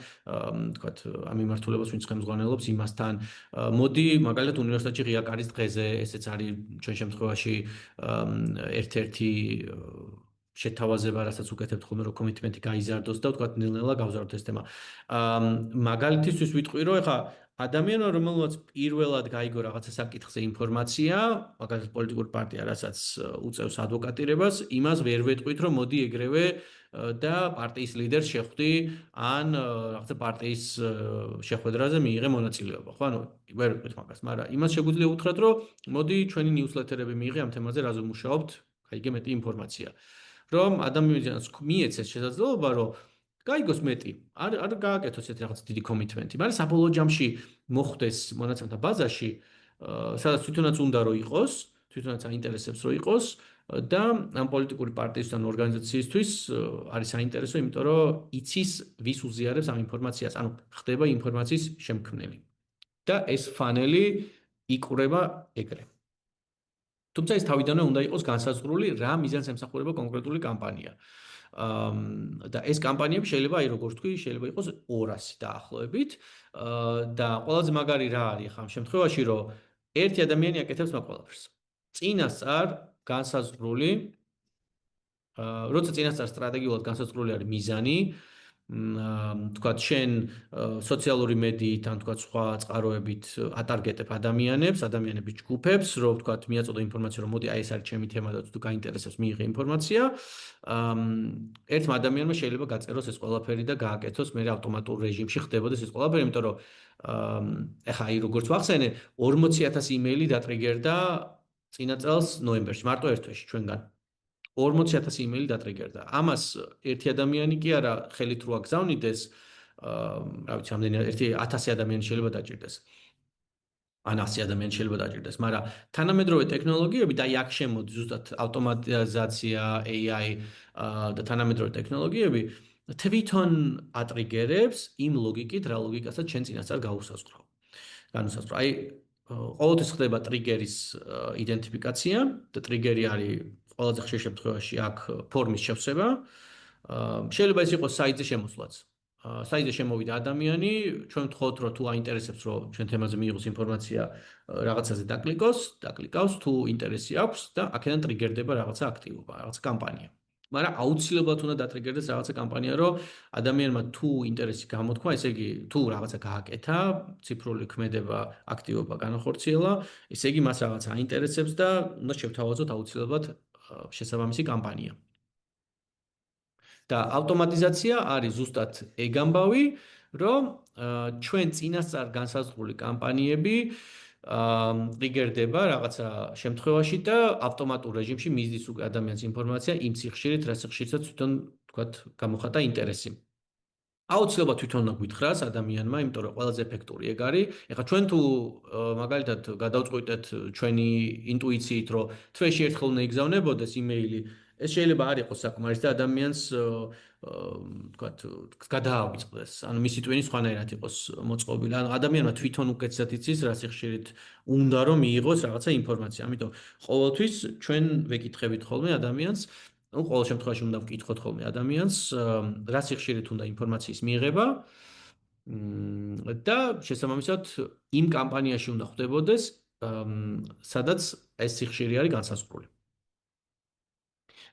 ვთქვათ, ამ მიმართულებას ვინც ხელმძღვანელობს იმასთან. მოდი მაგალითად უნივერსიტეტში ღია კარის დღეზე, ესეც არის ჩვენ შემთხვევაში ერთ-ერთი შეთავაზება, რასაც უკეთებთ ხოლმე, რომ კომიტმენტი გაიზარდოს და ვთქვათ, ნელ-ნელა გავზარდოთ ეს თემა. მაგალითისთვის ვიტყვი, რომ ეხა ადამიანმა რომელმაც პირველად გაიგო რაღაცა საკითხზე ინფორმაცია, მაგალითად პოლიტიკური პარტია, რასაც უწევს ადვოკატირებას, იმას ვერ ვეტყვით, რომ მოდი ეგრევე და პარტიის ლიდერს შეხვდი, ან რაღაცა პარტიის შეხვედრაზე მიიღე მონაწილეობა. ხო, ანუ ვერ ვეტყვით მაგას, მაგრამ იმას შეგვიძლია უთხრათ, რომ მოდი ჩვენი ნიუსლეტერები მიიღე ამ თემაზე, რაზე მუშაობთ, გაიგე მეტი ინფორმაცია. რომ ადამიანს მიეცეს შესაძლებლობა, რომ გაიგოს მეტი, არ გააკეთოს ეს რაღაც დიდი კომიტმენტი, მაგრამ საბოლოო ჯამში მოხდეს მონაცემთა ბაზაში, სადაც თვითონაც უნდა რომ იყოს, თვითონაც აინტერესებს რომ იყოს და ამ პოლიტიკური პარტიისთვის ან ორგანიზაციისთვის არის საინტერესო, იმიტომ რომ იცის ვის უზიარებს ამ ინფორმაციას, ანუ ხდება ინფორმაციის შემქმნელი. და ეს ფანელი იკვრება ეგრე. თუმცა ეს თავიდანვე უნდა იყოს განსაზღვრული რა მიზანს ემსახურება კონკრეტული კამპანია. და ეს კამპანიები შეიძლება აი როგორც თქვი, შეიძლება იყოს 200 დაახლოებით. და ყველაზე მაგარი რა არის ახლა ამ შემთხვევაში, რომ ერთი ადამიანი აკეთებს მაგ ყველაფერს. წინასწარ განსაზღვრული, როცა წინასწარ სტრატეგიულად განსაზღვრული არის მიზანი, თქვათ შენ სოციალური მედიით ან თქვათ სხვა წყაროებით ატარგეტებ ადამიანების ჯგუფებს, რომ თქვათ მიაწოდო ინფორმაცია, რომ მოდი აი ეს არის ჩემი თემა და თუ გაინტერესებს მიიღე ინფორმაცია. ერთმა ადამიანმა შეიძლება გაწეროს ეს ყველაფერი და გააკეთოს, მე ავტომატურ რეჟიმში ხდებოდეს ეს ყველაფერი, იმიტომ რომ ეხა აი როგორც ვახსენე, 40000 იმეილი დატრიგერდა წინა წელს ნოემბერში, მარტო ერთ თვეში ჩვენგან. 40000 იმეილი დატრიგერდა. ამას ერთი ადამიანი კი არა ხელით რო აგზავნიდეს, რა ვიცი, ამდენი ერთი 1000 ადამიანი შეიძლება დაჭირდეს. ან 100 ადამიანი შეიძლება დაჭირდეს, მაგრამ თანამედროვე ტექნოლოგიები და აქ შემოდის ზუსტად ავტომატიზაცია, AI და თანამედროვე ტექნოლოგიები თვითონ ატრიგერებს იმ ლოგიკით, რა ლოგიკასაც ჩვენ წინასწარ განუსაზღვრავ. აი ყოველთვის ხდება ტრიგერის იდენტიფიკაცია და ტრიგერი არის ყველაზე ხშირ შემთხვევაში აქ ფორმის შევსება. შეიძლება ეს იყოს საიტზე შემოსვლაც. საიტზე შემოვიდა ადამიანი, ჩვენ ვთხოვთ, რომ თუ აინტერესებს, რომ ჩვენ თემაზე მიიღოს ინფორმაცია, რაღაცაზე დაკლიკავს, თუ ინტერესი აქვს და აქედან ტრიგერდება რაღაცა აქტივობა, რაღაცა კამპანია. მაგრამ აუცილებლად უნდა დატრიგერდეს რაღაცა კამპანია, რომ ადამიანმა თუ ინტერესი გამოთქვა, ესე იგი, თუ რაღაცა გააკეთა, ციფრული ქმედება, აქტივობა განახორციელა, ესე იგი მას რაღაცა აინტერესებს და უნდა შევთავაზოთ აუცილებლად შესაბამისი კამპანია. და ავტომატიზაცია არის ზუსტად ეგ ამბავი, რომ ჩვენ წინასწარ განსაზღვრული კამპანიები ტრიგერდება რაღაცა შემთხვევაში და ავტომატურ რეჟიმში მისდის უკვე ადამიანის ინფორმაცია იმ სიხშირით, რა სიხშირითაც თვითონ თქვათ გამოხატა ინტერესი. აუცილებლად თვითონ უნდა გვითხრას ადამიანმა, იმიტომ რომ ყველაზე ეფექტური ეგ არის. ეხლა ჩვენ თუ მაგალითად გადავწყვიტეთ ჩვენი ინტუიციით, რომ თვეში ერთხელ უნდა იგზავნებოდეს იმეილი, ეს შეიძლება არ იყოს საკმარის და ადამიანს თქვათ გადაავიწყდეს. ანუ მისი ტვინი სხვანაირად იყოს მოწყობილი. ანუ ადამიანმა თვითონ უკეთესად იცის, რა სიხშირით უნდა რომ მიიღოს რაღაცა ინფორმაცია. ამიტომ ყოველთვის ჩვენ ვეკითხებით ხოლმე ადამიანს, ну, ყოველ შემთხვევაში უნდა ვკითხოთ ხოლმე ადამიანს, რა სიხშირით უნდა ინფორმაციის მიღება და შესაბამისად იმ კამპანიაში უნდა ხვდებოდეს, სადაც ეს სიხშირე არის განსაზღვრული.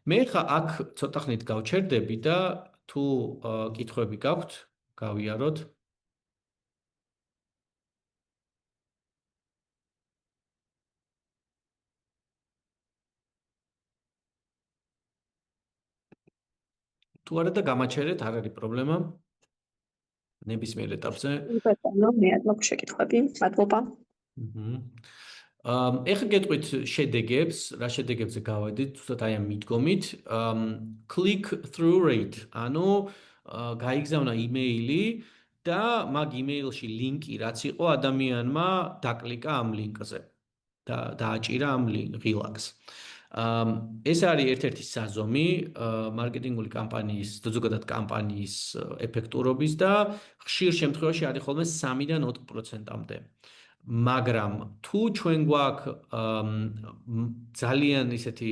მე ხა აქ ცოტა ხნით გავჩერდები და თუ კითხვები გაქვთ, გავიაროთ. თუ არა და გამაჩერეთ, არ არის პრობლემა. ნებისმიერ ეტაპზე. ბატონო, მე არ მაქვს შეკითხვები. მადლობა. ეხლა გეტყვით შედეგებს, რა შედეგებზე გავედით, ზუსტად აი ამ მიდგომით. Click through rate, ანუ გაიგზავნა იმეილი და მაგ იმეილში ლინკი რაც იყო ადამიანმა დაკლიკა ამ ლინკზე და დააჭირა ამ ღილაკს. ეს არის ერთ-ერთი საზომი მარკეტინგული კამპანიის, ზოგადად კამპანიის ეფექტურობის და ხშირ შემთხვევაში არის ხოლმე 3-დან 4%-მდე. მაგრამ თუ ჩვენ გვაქვს ძალიან ისეთი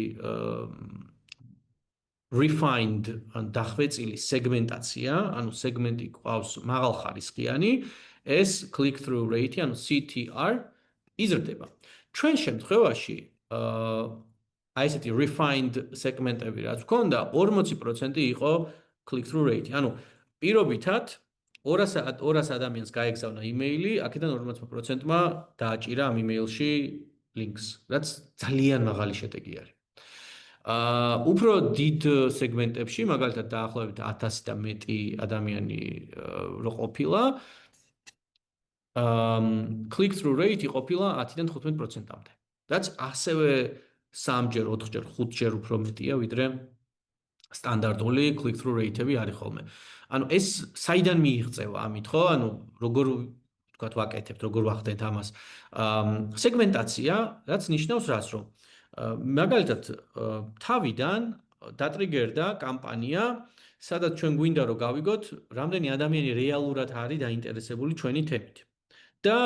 refined ან დახვეწილი სეგმენტაცია, ანუ სეგმენტი ყავს მაღალხარისხიანი, ეს click through rate, ანუ CTR იზრდება. ჩვენ შემთხვევაში აი ესეთი refined სეგმენტები რაც გვქონდა 40% იყო click through rate. ანუ პირობითად 200 ადამიანს გაეგზავნა იმეილი, აქედან 40%-მა დააჭირა ამ იმეილში ლინკს, რაც ძალიან მაღალი შედეგი არის. უფრო დიდ სეგმენტებში, მაგალითად დაახლოებით 1000 და მეტი ადამიანი რო ყოფილა, click through rate ყოფილა 10-დან 15%-მდე. რაც ასევე 3-ჯერ, 4-ჯერ, 5-ჯერ უფრო მეტია, ვიდრე სტანდარტული click through rate-ები არის ხოლმე. ანუ ეს საიდან მიიღწევა ამით, ხო? ანუ როგორ თქვათ ვაკეთებთ, როგორ ვახდენთ ამას. სეგმენტაცია, რაც ნიშნავს რას, რომ მაგალითად თავიდან დატრიგერდა კამპანია, სადაც ჩვენ გვინდა რომ გავიგოთ, რამდენი ადამიანი რეალურად არის დაინტერესებული ჩვენი თემით. და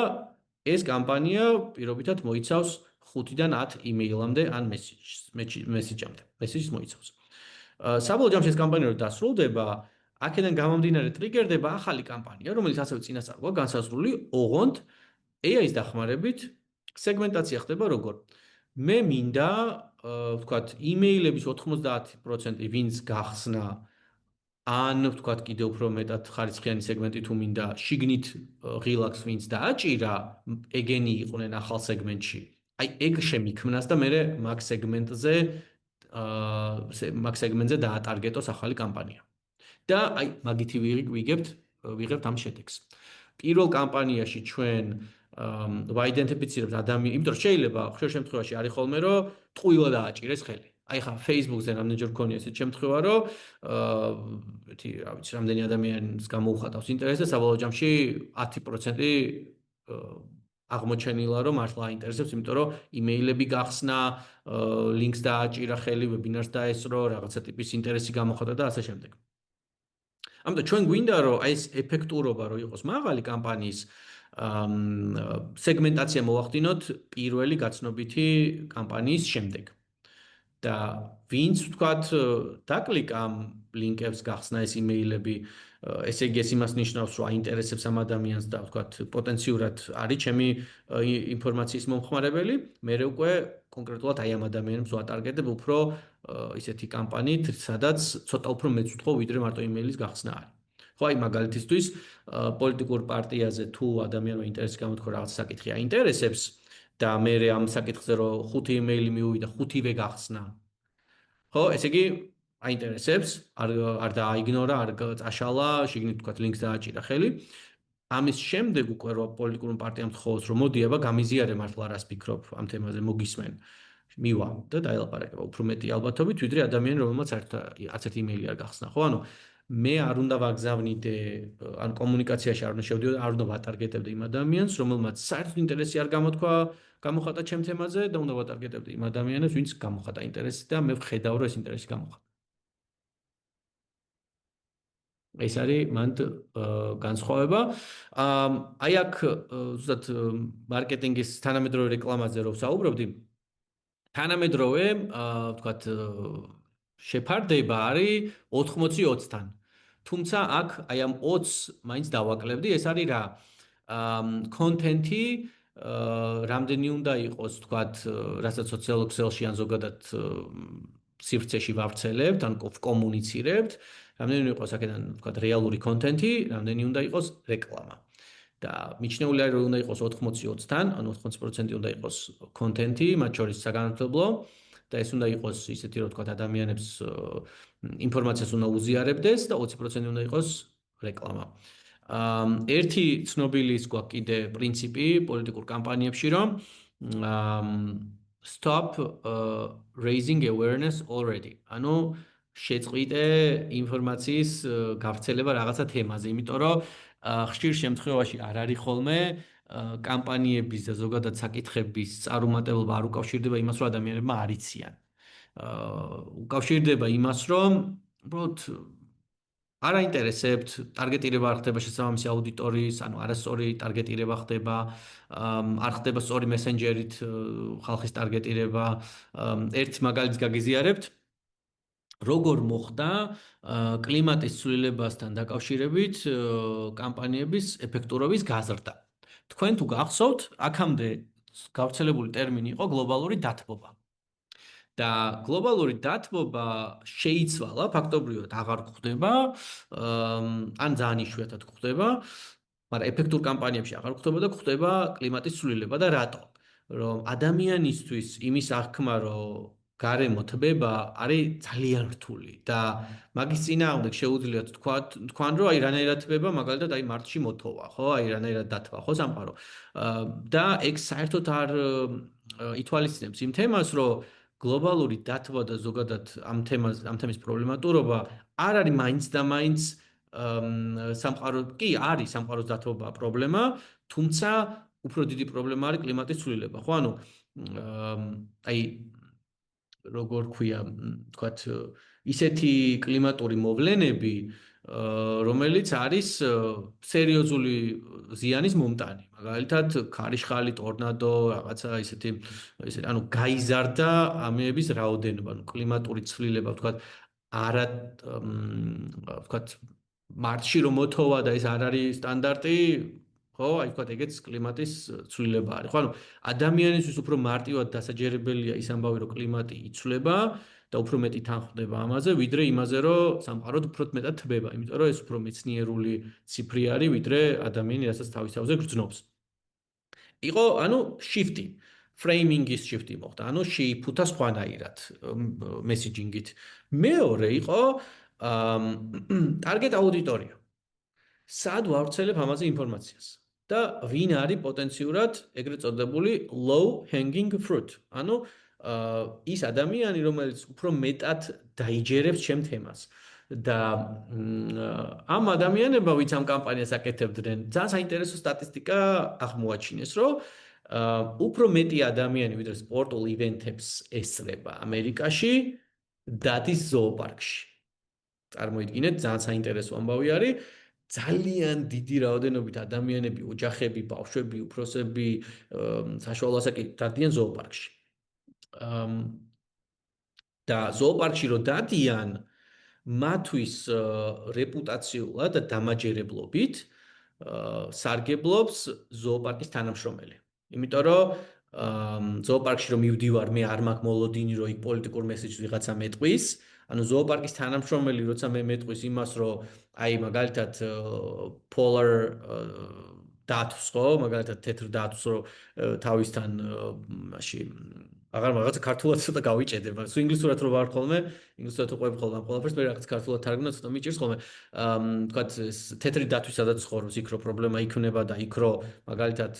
ეს კამპანია პირობითად მოიცავს 5-დან 10 იმეილამდე ან მესიჯამდე. მესიჯს მოიცავს. საბოლოო ჯამში ეს კამპანია რო დასრულდება, აქედან გამომდინარე ტრიგერდება ახალი კამპანია, რომელიც ასევე წინასწარ გვაქვს განსაზღვრული, ოღონდ AI-ის დახმარებით სეგმენტაცია ხდება როგორ? მე მინდა, ვთქვათ, იმეილების 90% ვინც გახსნა, ან ვთქვათ, კიდევ უფრო მეტად ხარისხიანი სეგმენტი თუ მინდა, შიგნით ღილაკს ვინც დააჭირა, ეგენი იყვნენ ახალ სეგმენტში. აი ეგ შემიქმნას და მე მაგ სეგმენტზე დაატარგეტოს ახალი კამპანია. და აი მაგითი ვიღებთ ამ შედეგს. პირველ კამპანიაში ჩვენ ვაიდენტიფიცირებთ ადამიანს, იმიტომ რომ შეიძლება ხშირ შემთხვევაში არის ხოლმე რომ ტყუილა დააჭირეს ხელი. აი ხა Facebook-ზე რამდენჯერ გქონია ესეთი შემთხვევა, რომ რა ვიცი, რამდენი ადამიანს გამოუხატავს ინტერესი და საბოლოო ჯამში 10% აღმოჩენილა რომ მართლა აინტერესებს, იმიტომ რომ იმეილები გახსნა, ლინკს დააჭირა ხელი, ვებინარს დაესწრო, რაღაცა ტიპის ინტერესი გამოხატა და ასე შემდეგ. ამიტომ ჩვენ გვინდა რომ აი ეს ეფექტურობა რომ იყოს მაღალი კამპანიის სეგმენტაცია მოვახდინოთ პირველი გაცნობითი კამპანიის შემდეგ. და ვინც ვთქვათ დაკლიკა ამ ლინკებს გახსნა ეს იმეილები, ესე იგი ეს იმას ნიშნავს რომ აინტერესებს ამ ადამიანს და ვთქვათ პოტენციურად არის ჩემი ინფორმაციის მომხმარებელი, მე უკვე კონკრეტულად აი ამ ადამიანებს ვატარგეტებ უფრო ისეთი კამპანიით, სადაც ცოტა უფრო მეც ვთხოვ ვიდრე მარტო იმეილის გახსნა არის. ხო აი მაგალითისთვის პოლიტიკურ პარტიაზე თუ ადამიანმა ინტერესი გამოთქვა რაღაც საკითხი აინტერესებს და მე ამ საკითხზე რომ 5 იმეილი მივიდა 5-ვე გახსნა. ხო, ესე იგი აინტერესებს, არ დააიგნორა, არ წაშალა, შიგნით თქვა ლინკს დააჭირა ხელი. ამის შემდეგ უკვე რომ პოლიტიკურ პარტიამ თხოვოს რომ მოდი აბა გამიზიარე მართლა რას ფიქრობ ამ თემაზე მოგისმენ. მივა და დაელაპარაკება უფრო მეტი ალბათობით ვიდრე ადამიანი რომელმაც არც ერთი იმეილი არ გახსნა. ხო, ანუ მე არ უნდა ვაგზავნიდე ან კომუნიკაციაში არ უნდა შევდიოდე, არ უნდა ვატარგეტებდე იმ ადამიანს, რომელმაც საერთოდ ინტერესი არ გამოთქვა, გამოხატა ჩემ თემაზე და უნდა ვატარგეტებდე იმ ადამიანებს, ვინც გამოხატა ინტერესი და მე ვხედავ, რომ ეს ინტერესი გამოხატა. ეს არის მანდ განსხვავება. აი აქ ზუსტად მარკეტინგის თანამედროვე რეკლამაზე რო ვსაუბრობდი, თანამედროვე, ვთქვათ, შეფარდება არის 80-20-თან. თუმცა აქ აი ამ 20 მაინც დავაკლებდი, ეს არის რა? კონტენტი რამდენი უნდა იყოს, ვთქვათ, რასაც სოციალურ ქსელში ან ზოგადად სივრცეში ვავრცელებთ, ან ვკომუნიცირებთ, რამდენი იყოს აქედან, ვთქვათ, რეალური კონტენტი, რამდენი უნდა იყოს რეკლამა. და მიჩნეული არის რომ უნდა იყოს 80-20-თან, ანუ 80% უნდა იყოს კონტენტი, მათ შორის საგანმანათლებლო და ეს უნდა იყოს ისეთი რომ ვთქვათ ადამიანებს ინფორმაციას უნდა უზიარებდეს და 20% უნდა იყოს რეკლამა. ერთი ცნობილი ის გვაქვს კიდე პრინციპი პოლიტიკურ კამპანიებში რომ stop raising awareness already. ანუ შეწყვიტე ინფორმაციის გავრცელება რაღაცა თემაზე, იმიტომ რომ ხშირ შემთხვევაში არ არის ხოლმე კამპანიების და ზოგადად საკითხების წარუმატებლობა არ უკავშირდება იმას, რომ ადამიანებმა არ იციან. უკავშირდება იმას, რომ უბრალოდ არ აინტერესებთ, ტარგეტირება არ ხდება შესაბამისი აუდიტორიის, ანუ არასწორი ტარგეტირება ხდება, არ ხდება სწორი მესენჯერით ხალხის ტარგეტირება. ერთ მაგალითს გაგიზიარებთ, როგორ მოხდა კლიმატის ცვლილებასთან დაკავშირებით კამპანიების ეფექტურობის გაზრდა. თქვენ თუ გახსოვთ, აქამდე გავრცელებული ტერმინი იყო გლობალური დათბობა. და გლობალური დათბობა შეიცვალა, ფაქტობრივად აღარ გვხდება, ან ძალიან იშვიათად გვხდება, მაგრამ ეფექტურ კამპანიებში აღარ გვხდება და გვხდება კლიმატის ცვლილება და რატო? რომ ადამიანისთვის იმის აღქმა, რომ გარემო თბება არის ძალიან რთული და მაგის წინააღმდეგ შეუძლიათ თქვან რომ აი რანაირად თბება, მაგალითად აი მარტში მოთოვა, ხო? აი რანაირად დათვა, ხო სამყარო. და ეგ საერთოდ არ ითვალისწინებს იმ თემას, რომ გლობალური დათბობა და ზოგადად ამ თემის პრობლემატურობა არ არის მაინც და მაინც კი არის სამყაროს დათბობა პრობლემა, თუმცა უფრო დიდი პრობლემა არის კლიმატის ცვლილება, ხო? ანუ აი როგორ ქვია, თქვათ, ისეთი კლიმატური მოვლენები, რომელიც არის სერიოზული ზიანის მომტანი. მაგალითად, ქარიშხალი, ტორნადო, რაღაცა ისეთი, ანუ გაიზარდა ამეების რაოდენობა, ანუ კლიმატური ცვლილება, ვთქვათ, არა, ვთქვათ, მარტში რომ მოთოვა და ეს არ არის სტანდარტი, ხო, აი ვთქვათ, ეგეც კლიმატის ცვლილება არის. ხო, ანუ ადამიანისთვის უფრო მარტივად დასაჯერებელია ის ამბავი, რომ კლიმატი იცვლება და უფრო მეტი თან ხვდება ამაზე, ვიდრე იმაზე, რომ სამყაროდ უფრო მეტად თბება, იმიტომ რომ ეს უფრო მეცნიერული ციფრი არის, ვიდრე ადამიანი, რასაც თავის თავზე გრძნობს. იყო, ანუ shifting, framing-ის shifting მოხდა, ანუ შეიფუთა სხვანაირად messaging-ით. მეორე იყო target auditorия. სად ვავრცელებ ამაზე ინფორმაციას? და ვინ არის პოტენციურად ეგრეთ წოდებული low hanging fruit? ანუ ის ადამიანი, რომელიც უფრო მეტად დაიჯერებს ჩემ თემას. და ამ ადამიანებმა ვინც ამ კამპანიას აკეთებდნენ ძალიან საინტერესო სტატისტიკა აღმოაჩინეს რომ უფრო მეტი ადამიანი ვიდრე სპორტულ ივენთებს ესწრება ამერიკაში დადის ზოოპარკში წარმოიდგინეთ ძალიან საინტერესო ამბავი არის ძალიან დიდი რაოდენობით ადამიანები ოჯახები ბავშვები უფროსები საშუალო ასაკი დადიან ზოოპარკში და ზოოპარკში რო დადიან მათვის რეპუტაციულად და დამაჯერებლობით სარგებლობს ზოოპარკის თანამშრომელი. იმიტომ რომ ზოოპარკში რომ მივდივარ მე არ მაქვს მოლოდინი რომ იქ პოლიტიკურ მესეჯს ვიღაცა მეტყვის, ანუ ზოოპარკის თანამშრომელი როცა მე მეტყვის იმას რომ აი მაგალითად polar დათვს ხო, მაგალითად თეთრ დათვს რომ თავისთან მაში აღარ რაღაცა ქართულად ცოტა გავიჭედებ, მაგრამ ინგლისურად რო ვარ ხოლმე, ინგლისურად უყვებ ხოლმე ამ ყველაფერს, მე რაღაც ქართულად თარგმნა ცოტა მიჭირს ხოლმე. თქვათ თეთრი დათვი სადაც ცხოვრობს, იქ რო პრობლემა იქნება და იქ რო მაგალითად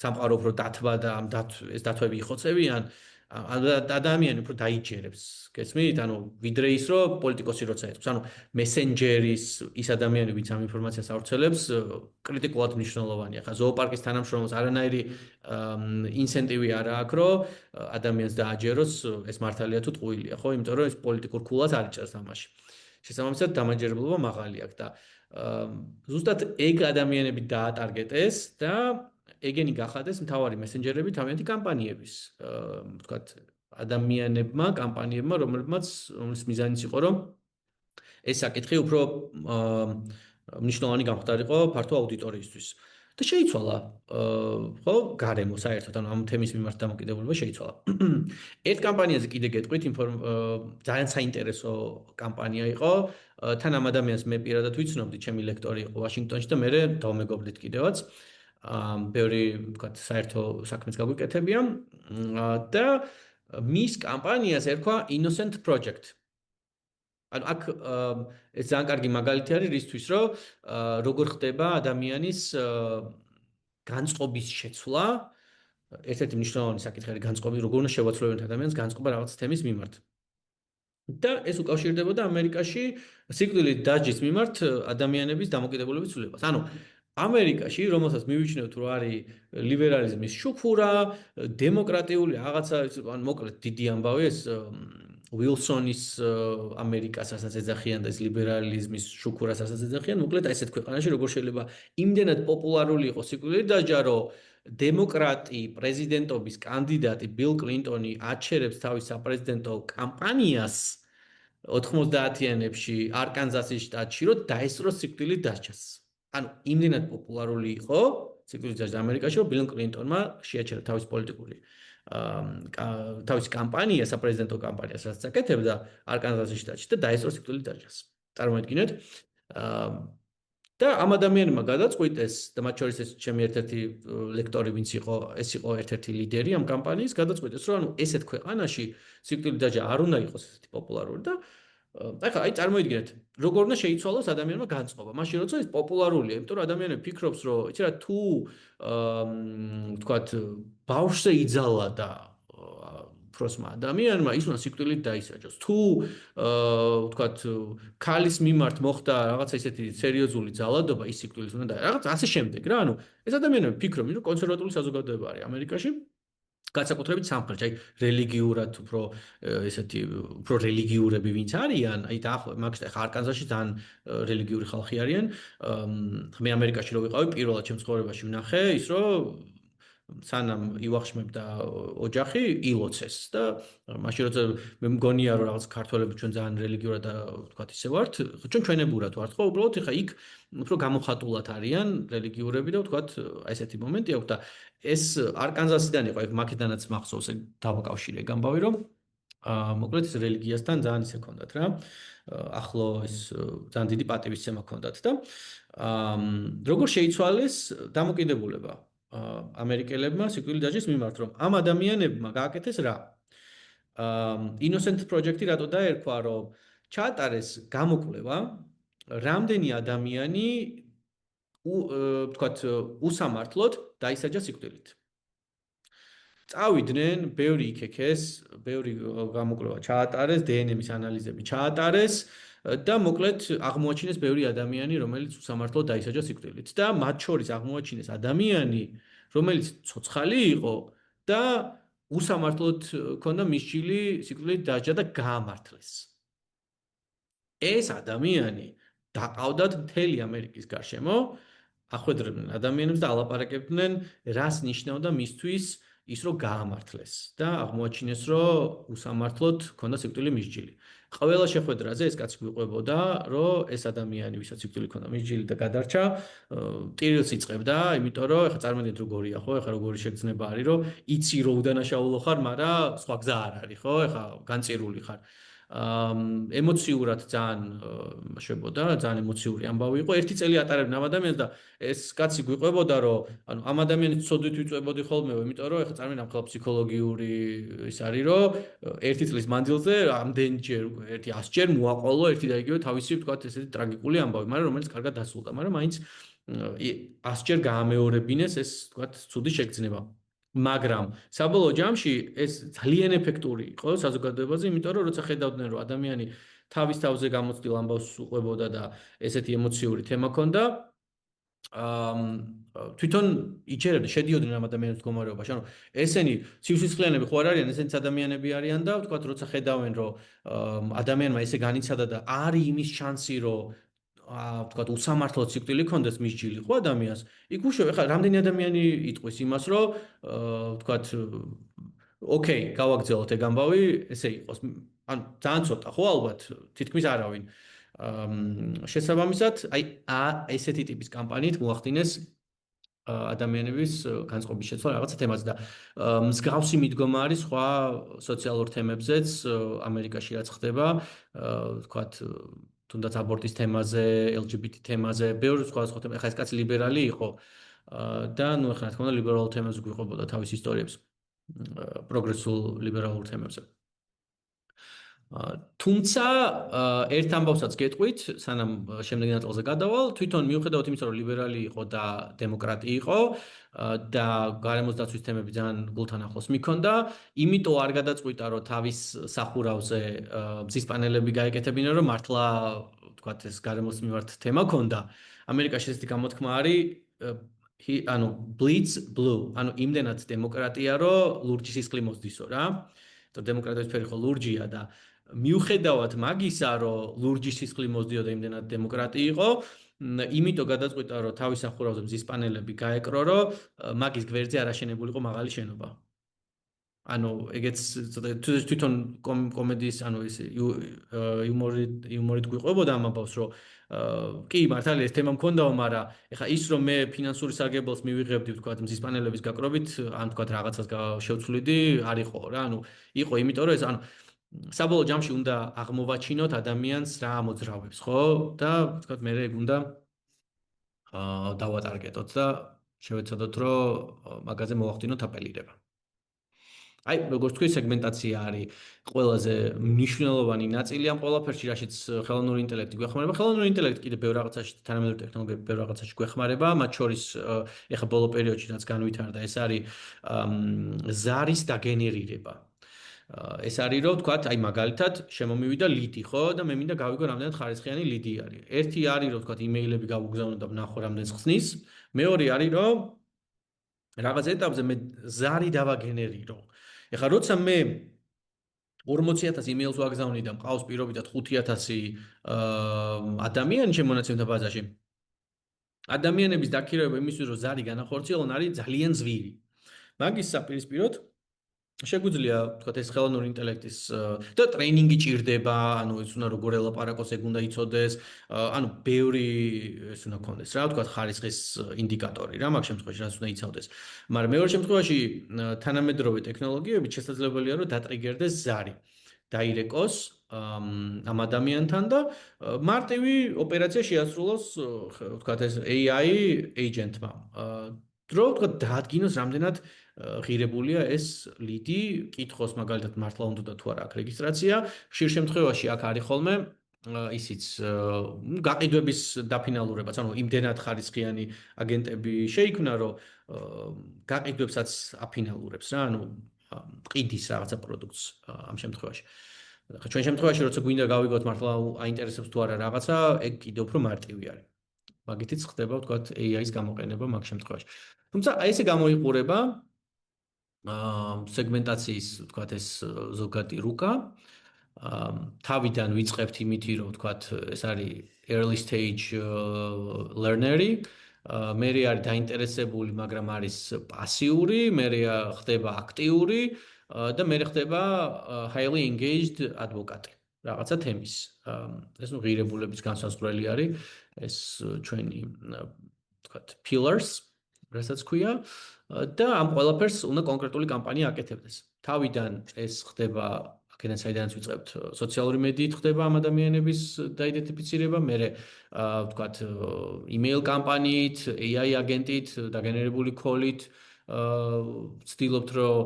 სამყარო უფრო დათვა და ამ ეს დათვები იხოცებიან, ადამიანი უფრო დაიჯერებს. გესმით? ანუ ვიდრე ის რომ პოლიტიკოსი როცა ეთქვის, ანუ მესენჯერის ის ადამიანი ვინც ამ ინფორმაციას ავრცელებს, კრიტიკულად მნიშვნელოვანია. ხა ზოოპარკის თანამშრომელს არანაირი ინცენტივი არ აქვს, რომ ადამიანს დააჯეროს, ეს მართალია თუ ტყუილია, ხო? იმიტომ რომ ეს პოლიტიკურ ქულას არ იჭერს ამაში. შესაბამისად, დამაჯერებლობა მაღალი აქვს და ზუსტად ეგ ადამიანები დაატარგეტეს და ეგენი გახადეს მთავარი მესენჯერები თავიანთი კამპანიების, ვთქვათ, ადამიანებმა, კამპანიებმა, რომლის მიზანიც იყო, რომ ეს საკითხი უფრო მნიშვნელოვანი გამხდარიყო ფართო აუდიტორიისთვის. და შეიცვალა, ხო, გარემო საერთოდ, ანუ ამ თემის მიმართ დამოკიდებულება შეიცვალა. ერთ კამპანიაზე კიდე გეტყვით, ძალიან საინტერესო კამპანია იყო. თან ამ ადამიანს მე პირადად ვიცნობდი, ჩემი ლექტორი იყო ვაშინგტონში და მე დავმეგობრდით კიდევაც. ბევრი, ვთქვათ, საერთო საქმეც გაგვიკეთებია და მის კამპანიას ერქვა Innocent Project. ანუ აქ ეს ძალიან კარგი მაგალითი არის რისთვის, რომ როგორ ხდება ადამიანის განწყობის შეცვლა. ერთ-ერთი მნიშვნელოვანი საკითხი არის განწყობა, როგორ უნდა შევაცვლებინოთ ადამიანს განწყობა რაღაც თემის მიმართ. და ეს უკავშირდებოდა ამერიკაში სიკვდილით დაჯის მიმართ ადამიანების დამოკიდებულების ცვლილებას. ანუ ამერიკაში, რომელსაც მივიჩნევთ, რომ არის ლიბერალიზმის შუქურა, დემოკრატიული რაღაცა, ანუ მოკლედ დიდი ამბავი ეს უილსონის ამერიკასაც ეძახიან და ეს ლიბერალიზმის შუქურასაც ეძახიან, მოკლედ აი ესეთ ქვეყანაში როგორ შეიძლება იმდენად პოპულარული იყოს სიკვდილით დაჯა, რომ დემოკრატი პრეზიდენტობის კანდიდატი ბილ კლინტონი აჩერებს თავის საპრეზიდენტო კამპანიას 90-იანებში არკანზასის შტატში, რომ დაესწროს სიკვდილით დასჯას. ანუ იმდენად პოპულარული იყო სიკვდილით დასჯა ამერიკაში, რომ ბილ კლინტონმა შეაჩერა თავის პოლიტიკური თავის კამპანია, საპრეზიდენტო კამპანიას, რაც აკეთებდა არკანზასის შტატში და დაესწრო სიკვდილით დასჯას. წარმოიდგინეთ? და ამ ადამიანებმა გადაწყვიტეს და მათ შორის ეს ჩემი ერთ-ერთი ლექტორი ვინც იყო, ეს იყო ერთ-ერთი ლიდერი ამ კამპანიის, გადაწყვიტეს, რომ ანუ ესეთ ქვეყანაში სიკვდილით დასჯა არ უნდა იყოს ესეთი პოპულარული და ახლა აი წარმოიდგინეთ, როგორ უნდა შეიცვალოს ადამიანმა განწყობა. მაშინ როცა ეს პოპულარულია, იმიტომ რომ ადამიანები ფიქრობს, რომ იცი რა თუ ვთქვათ, ბავშვზე იძალა და პროსმა ადამიანმა ის უნდა სიკვდილით დაისაჯოს. თუ ვთქვათ, ქალის მიმართ მოხდა რაღაცა ისეთი სერიოზული ძალადობა, ის სიკვდილით უნდა რაღაც ასე შემდეგ რა. ანუ ეს ადამიანები ფიქრობენ, რომ კონსერვატული საზოგადოება არის ამერიკაში. განსაკუთრებით სამხრეთში, აი რელიგიურად უფრო ესეთი უფრო რელიგიურები ვინც არიან, აი დაახლოებით მაგალითად ხა არკანზასში ძალიან რელიგიური ხალხი არიან. მე ამერიკაში რო ვიყავი, პირველად ჩემ ცხოვრებაში ვნახე ის, რომ სანამ ივახშმებდა ოჯახი ილოცეს და მაშინ როცა მე მგონია რომ რაღაც ქართველები ჩვენ ძალიან რელიგიურად და ვთქვათ ისე ვართ, ჩვენებურად ვართ ხო, უბრალოდ ხა იქ უფრო გამოხატულად არიან რელიგიურები და ვთქვათ ესეთი მომენტი აქვს და ეს არკანზასიდან იყო, აი მაკედანაც მახსოვს ეგ დავაკავშირე გამბავი რომ მოკლედ ეს რელიგიასთან ძალიან ისე ქონდათ რა. ახლო ეს ძალიან დიდი პატივისცემა ქონდათ და როგორ შეიცვალეს დამოკიდებულება ამერიკელებმა სიკვდილით დასჯის მიმართ, რომ ამ ადამიანებმა გააკეთეს რა? Innocent Project-ი რატო დაერქვა, რომ ჩაატარეს გამოკვლევა, რამდენი ადამიანი ვთქვათ, usამართლოდ დაისაჯა სიკვდილით. წავიდნენ ბევრი იქექეს, ბევრი გამოკვლევა ჩაატარეს, დნმ-ის ანალიზები ჩაატარეს და მოკლედ აღმოაჩინეს ბევრი ადამიანი, რომელიც უსამართლოდ დაისაჯა სიკვდილით და მათ შორის აღმოაჩინეს ადამიანი, რომელიც ცოცხალი იყო და უსამართლოდ ქონდა მისჯილი სიკვდილით დასჯა და გაამართლეს. ეს ადამიანი დაყავდათ მთელი ამერიკის გარშემო, ახვედრებდნენ ადამიანებს და ალაპარაკებდნენ, რას ნიშნავდა მისთვის ის, რომ გაამართლეს და აღმოაჩინეს, რომ უსამართლოდ ქონდა სიკვდილი მისჯილი. ყველა შეხვედრაზე ეს კაცი გვიყვებოდა, რომ ეს ადამიანი, ვისაც სიკვდილი ქონდა მისჯილი და გადარჩა, ტირილს იწყებდა, იმიტომ რომ ეხლა წარმოვიდგინეთ როგორია, ხო? ეხლა როგორი შეგრძნება არის, რომ იცი რომ უდანაშაულო ხარ, მაგრამ სხვა გზა არ არის, ხო? ეხლა განწირული ხარ. ემოციურად ძალიან შვებოდა, ძალიან ემოციური ამბავი იყო. ერთი წელი ატარებდნენ ამ ადამიანს და ეს კაცი გვიყვებოდა, რომ ანუ ამ ადამიანის ცოდვით ვიწვებოდი ხოლმე, იმიტომ რომ ეხლა წარმოვიდგინეთ ახლა ფსიქოლოგიური ის არის, რომ ერთი წლის მანძილზე ამდენჯერ, ერთი 100 ჯერ მოაყოლო ერთი და იგივე თავისი ვთქვათ ესეთი ტრაგიკული ამბავი, მაგრამ რომელიც კარგად დასრულდა, მაგრამ მაინც 100 ჯერ გაამეორებინეს ეს ვთქვათ ცუდი შეგრძნება. მაგრამ საბოლოო ჯამში ეს ძალიან ეფექტური იყო საზოგადოებაზე, იმიტომ რომ როცა ხედავდნენ რომ ადამიანი თავის თავზე გამოცდილ ამბავს უყვებოდა და ესეთი ემოციური თემა ჰქონდა, თვითონ იჯერებდნენ, შედიოდნენ ამ ადამიანის მდგომარეობაში. ანუ ესენი სივრცისხლიანები ხო არ არიან, ესენიც ადამიანები არიან და ვთქვათ, როცა ხედავენ რომ ადამიანმა ესე განიცადა და არის იმის შანსი, რომ ვთქვათ, უსამართლოდ სიკვდილი ქონდეს მისჯილი ხო ადამიანს, იქ უშევ, ეხლა რამდენი ადამიანი იტყვის იმას, რომ ვთქვათ, ოკეი, გავაგრძელოთ ეგ ამბავი, ესე იყოს. ანუ ძალიან ცოტა ხო ალბათ, თითქმის არავინ. შესაბამისად, აი ესეთი ტიპის კამპანიით მოახდინეს ადამიანების განწყობის შეცვლა რაღაცა თემაზე და მსგავსი მიდგომა არის სხვა სოციალურ თემებზეც ამერიკაში რაც ხდება, ვთქვათ, თუნდაც აბორტის თემაზე, LGBT თემაზე, ბევრი სხვა თემა. ეხლა ეს კაცი ლიბერალი იყო და ნუ ეხლა რა თქმა უნდა ლიბერალურ თემებზე გვიყვებოდა თავის ისტორიებს, პროგრესულ ლიბერალურ თემებზე. თუმცა ერთ ამბავსაც გეტყვით, სანამ შემდეგი ნაწილზე გადავალ, თვითონ მიუხედავად იმისა, რომ ლიბერალი იყო და დემოკრატი იყო და გარემოს დაცვის თემები ძალიან გულთან ახლოს მიქონდა, იმიტომ არ გადაწყვიტა, რომ თავის სახურავზე მზის პანელები გაეკეთებინა, რომ მართლა ვთქვათ ეს გარემოს მიმართ თემა ქონდა. ამერიკაში ესეთი გამოთქმა არის, ანუ bleeds blue, ანუ იმდენად დემოკრატია, რომ ლურჯი სისხლი მოსდისო რა. და დემოკრატიის ფერი ხო ლურჯია და მიუხედავად მაგისა, რომ ლურჯი სისხლი მოსდიოდა იმდენად დემოკრატი იყო, იმიტომ გადაწყვიტა, რომ თავის სახურავზე მზის პანელები გაეკრო, რომ მაგის გვერდზე არ აშენებულიყო მაღალი შენობა. ანუ ეგეც თვითონ კომედიის, ანუ ეს იუმორით გვიყვებოდა ამ ამბავს, რომ კი, მართალია ეს თემა მქონდაო, მაგრამ ეხა ის რომ მე ფინანსური სარგებელს მივიღებდი, ვთქვათ, მზის პანელების გაკრობით, ან ვთქვათ რაღაცას შევცვლიდი, არ იყო რა, ანუ იყო, იმიტომ რომ ეს ანუ საბოლოო ჯამში უნდა აღმოვაჩინოთ ადამიანს რა ამოძრავებს, ხო? და ვთქვათ, მე ეგ უნდა დავატარგეტოთ და შევეცადოთ, რომ მაგაზე მოვახდინოთ აპელირება. აი, როგორც თქვი, სეგმენტაცია არის ყველაზე მნიშვნელოვანი ნაწილი ამ ყველაფერში, რაშიც ხელოვნური ინტელექტი გვეხმარება. ხელოვნური ინტელექტი კიდე ბევრ რაღაცაში, თანამედროვე ტექნოლოგიები ბევრ რაღაცაში გვეხმარება, მათ შორის ეხა ბოლო პერიოდში რაც განვითარდა, ეს არის ზარის დაგენერირება. ეს არის რომ ვთქვათ, აი მაგალითად შემომივიდა ლიდი, ხო? და მე მინდა გავიგო რამდენად ხარისხიანი ლიდი არის. ერთი არის რომ ვთქვათ, იმეილები გავუგზავნო და ვნახო რამდენს ხსნის. მეორე არის რომ რაღაც ეტაპზე მე ზარი დავაგენერირო. ეხლა როცა მე 40000 იმეილს ვაგზავნი და მყავს პირობითად 5000 ადამიანი შემონაცემთა ბაზაში. ადამიანების დაქირავება იმისთვის, რომ ზარი განახორციელონ, არის ძალიან ძვირი. მაგის საპირისპიროდ შეგვიძლია ვთქვათ ეს ხელოვნური ინტელექტის და ტრეინინგი ჭირდება, ანუ ის უნდა როგორ ელაპარაკოს, ეგ უნდა იცოდეს, ანუ ბევრი ეს უნდა ქონდეს რა, ვთქვათ ხარისხის ინდიკატორი რა, მაგ შემთხვევაში რაც უნდა იცავდეს. მაგრამ მეორე შემთხვევაში თანამედროვე ტექნოლოგიებით შესაძლებელია რომ დატრიგერდეს ზარი, დაირეკოს ამ ადამიანთან და მარტივი ოპერაცია შეასრულოს, ვთქვათ ეს AI agent-მა. დრო ვთქვათ დაადგინოს რამდენად ღირებულია ეს ლიდი, კითხოს მაგალითად მართლა უნდა თუ არა აქ რეგისტრაცია, ხშირ შემთხვევაში აქ არის ხოლმე ისიც გაყიდვების დაფინალურებაც, ანუ იმდენად ხარისხიანი აგენტები შეიქმნა, რომ გაყიდვებსაც აფინალურებს რა, ანუ ყიდის რაღაცა პროდუქტს ამ შემთხვევაში. ხა ჩვენ შემთხვევაში როცა გვინდა გავიგოთ მართლა აინტერესებს თუ არა რაღაცა, ეგ კიდევ უფრო მარტივი არის. მაგითაც ხდება ვთქვათ AI-ის გამოყენება მაგ შემთხვევაში. თუმცა აი ესე გამოიყურება სეგმენტაციის ვთქვათ ეს ზოგადი რუკა თავიდან ვიწყებთ იმითი რომ ვთქვათ ეს არის early stage learner-ი მე არის დაინტერესებული მაგრამ არის პასიური მე ხდება აქტიური და მე ხდება highly engaged advocate რაღაცა თემის ეს ნუ ღირებულების განსაზღვრელი არის ეს ჩვენი ვთქვათ pillars რასაც ქვია და ამ ყველაფერს უნდა კონკრეტული კამპანია აკეთებდეს. თავიდან ეს ხდება, აქედან საიდანაც ვიწყებთ, სოციალური მედიით ხდება ამ ადამიანების დაიდენტიფიცირება, მერე ვთქვათ, email კამპანიით, AI აგენტით, დაგენერებული კოლით, ვცდილობთ, რომ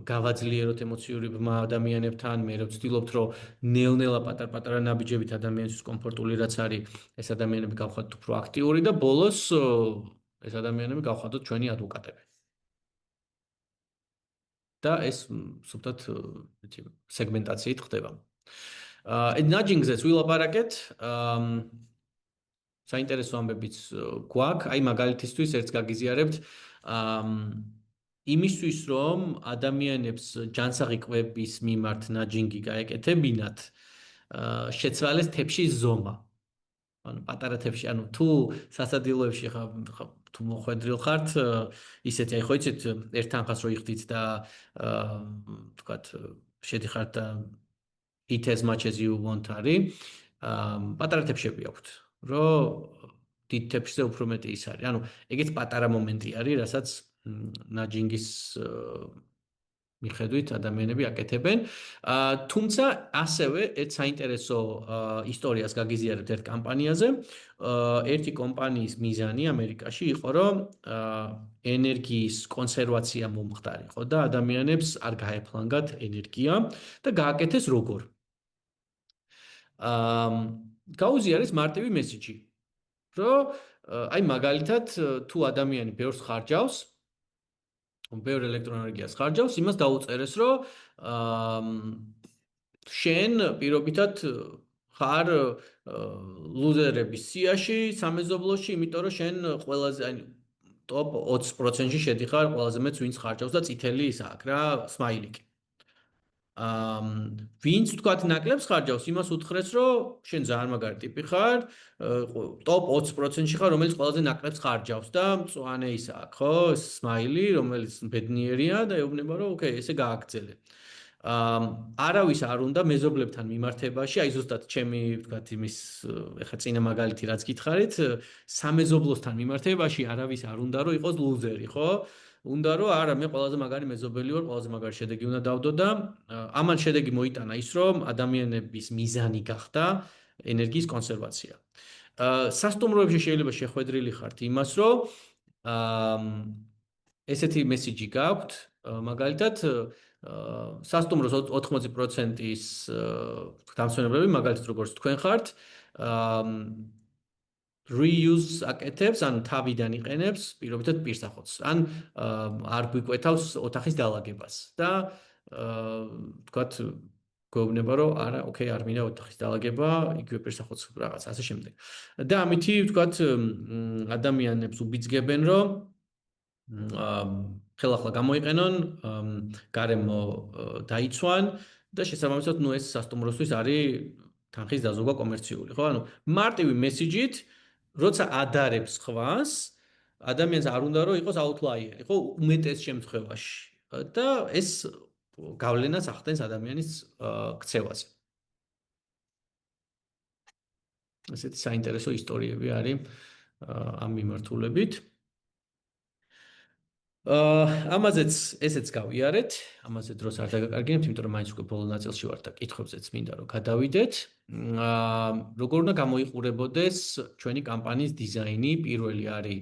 გავაძლიეროთ ემოციური ბმა ადამიანებთან, მერე ვცდილობთ, რომ ნელ-ნელა პატარ-პატარა ნაბიჯებით ადამიანის კომფორტული რაც არის, ეს ადამიანები გავხადოთ უფრო აქტიური და ბოლოს ეს ადამიანები გავხადოთ ჩვენი ადვოკატები. და ეს სულტად სეგმენტაციით ხდება. ნაჯინგზეც ვილაპარაკეთ. საინტერესო ამბებიც გვაქვს. აი მაგალითისთვის ერთს გაგიზიარებთ. იმისთვის რომ ადამიანებს ჯანსაღი კვების მიმართ ნაჯინგი გაეკეთებინათ, შეცვალეს თებში ზომა. ანუ პატარა თებში, ანუ თუ სასადილოებში თუ მოხვედრილ ხართ, ისეთი აი ხო იცით, ერთ თანხას რო იხდით და ვთქვათ, შედიხართ და eat as much as you want არის, პატარა თებშები აქვთ, რომ დიდ თებშზე უფრო მეტი ის არის. ანუ ეგეც პატარა მომენტი არის, რასაც ნაჯინგის მიხედვით ადამიანები აკეთებენ. თუმცა ასევე ერთ საინტერესო ისტორიას გაგიზიარებთ ერთ კამპანიაზე. ერთი კომპანიის მიზანი ამერიკაში იყო, რომ ენერგიის კონსერვაცია მომხდარიყო და ადამიანებს არ გაეფლანგათ ენერგია და გააკეთეს როგორ. გაუზიარეს მარტივი მესიჯი, რომ აი მაგალითად თუ ადამიანი ბევრს ხარჯავს ბევრ ელექტროენერგიას ხარჯავს, იმას დაუწერეს, რომ შენ პირობითად ხარ ლუზერების სიაში, სამეზობლოში, იმიტომ რომ შენ ყველაზე აი ტოპ 20%-ში შედიხარ ყველაზე მეც ვინც ხარჯავს და წითელი ის აქვს რა, სმაილიკი. ვინც თქვათ ნაკლებს ხარჯავს, იმას უთხრეს, რომ შენ ძალიან მაგარი ტიპი ხარ, ტოპ 20%-ში ხარ, რომელიც ყველაზე ნაკლებს ხარჯავს და მწვანე ის აქვს, ხო, სმაილი, რომელიც ბედნიერია და ეუბნება, რომ ოკეი, ესე გააგრძელე. არავის არ უნდა მეზობლებთან მიმართებაში, აი ზუსტად ჩემი, ვთქვათ, იმის ეხა წინა მაგალითი რაც გითხარით, სამეზობლოსთან მიმართებაში არავის არ უნდა რომ იყოს ლუზერი, ხო? უნდა რომ არა მე ყველაზე მაგარი მეზობელი ვარ, ყველაზე მაგარი შედეგი უნდა დავდო და ამან შედეგი მოიტანა ის რომ ადამიანების მიზანი გახდა ენერგიის კონსერვაცია. სასტუმროებში შეიძლება შეხვედრილი ხართ იმას რომ ესეთი მესიჯი გაქვთ, მაგალითად სასტუმროს 80%-ის დამსვენებლები მაგალითად როგორც თქვენ ხართ reuse აკეთებს, ან თავიდან იყენებს პირობითად პირსახოთს, ან არ გვიკვეთავს ოთახის დალაგებას და ვთქვათ გვეუბნება რომ არა, ოკეი, არ მინდა ოთახის დალაგება, იგივე პირსახოთს რაღაც ასე შემდეგ. და ამითი ვთქვათ ადამიანებს უბიძგებენ რომ ხელახლა გამოიყენონ, გარემო დაიცვან და შესაბამისად ნუ ეს სასტუმროსთვის არის თანხის დაზოგვა კომერციული, ხო? ანუ მარტივი მესიჯით როცა ადარებს ხვას, ადამიანს არ უნდა რომ იყოს აუთლაიერი, ხო, უმეტეს შემთხვევაში. და ეს გავლენას ახდენს ადამიანის ქცევაზე. ესეთი საინტერესო ისტორიები არის ამ მიმართულებით. ამაზეც ესეც გავიარეთ, ამაზე დროს არ დაგაკარგინებთ, იმიტომ რომ მაინც უკვე ბოლო ნაწილში ვარ და კითხვებზეც მინდა რომ გადავიდეთ. როგორ უნდა გამოიყურებოდეს ჩვენი კამპანიის დიზაინი, პირველი არის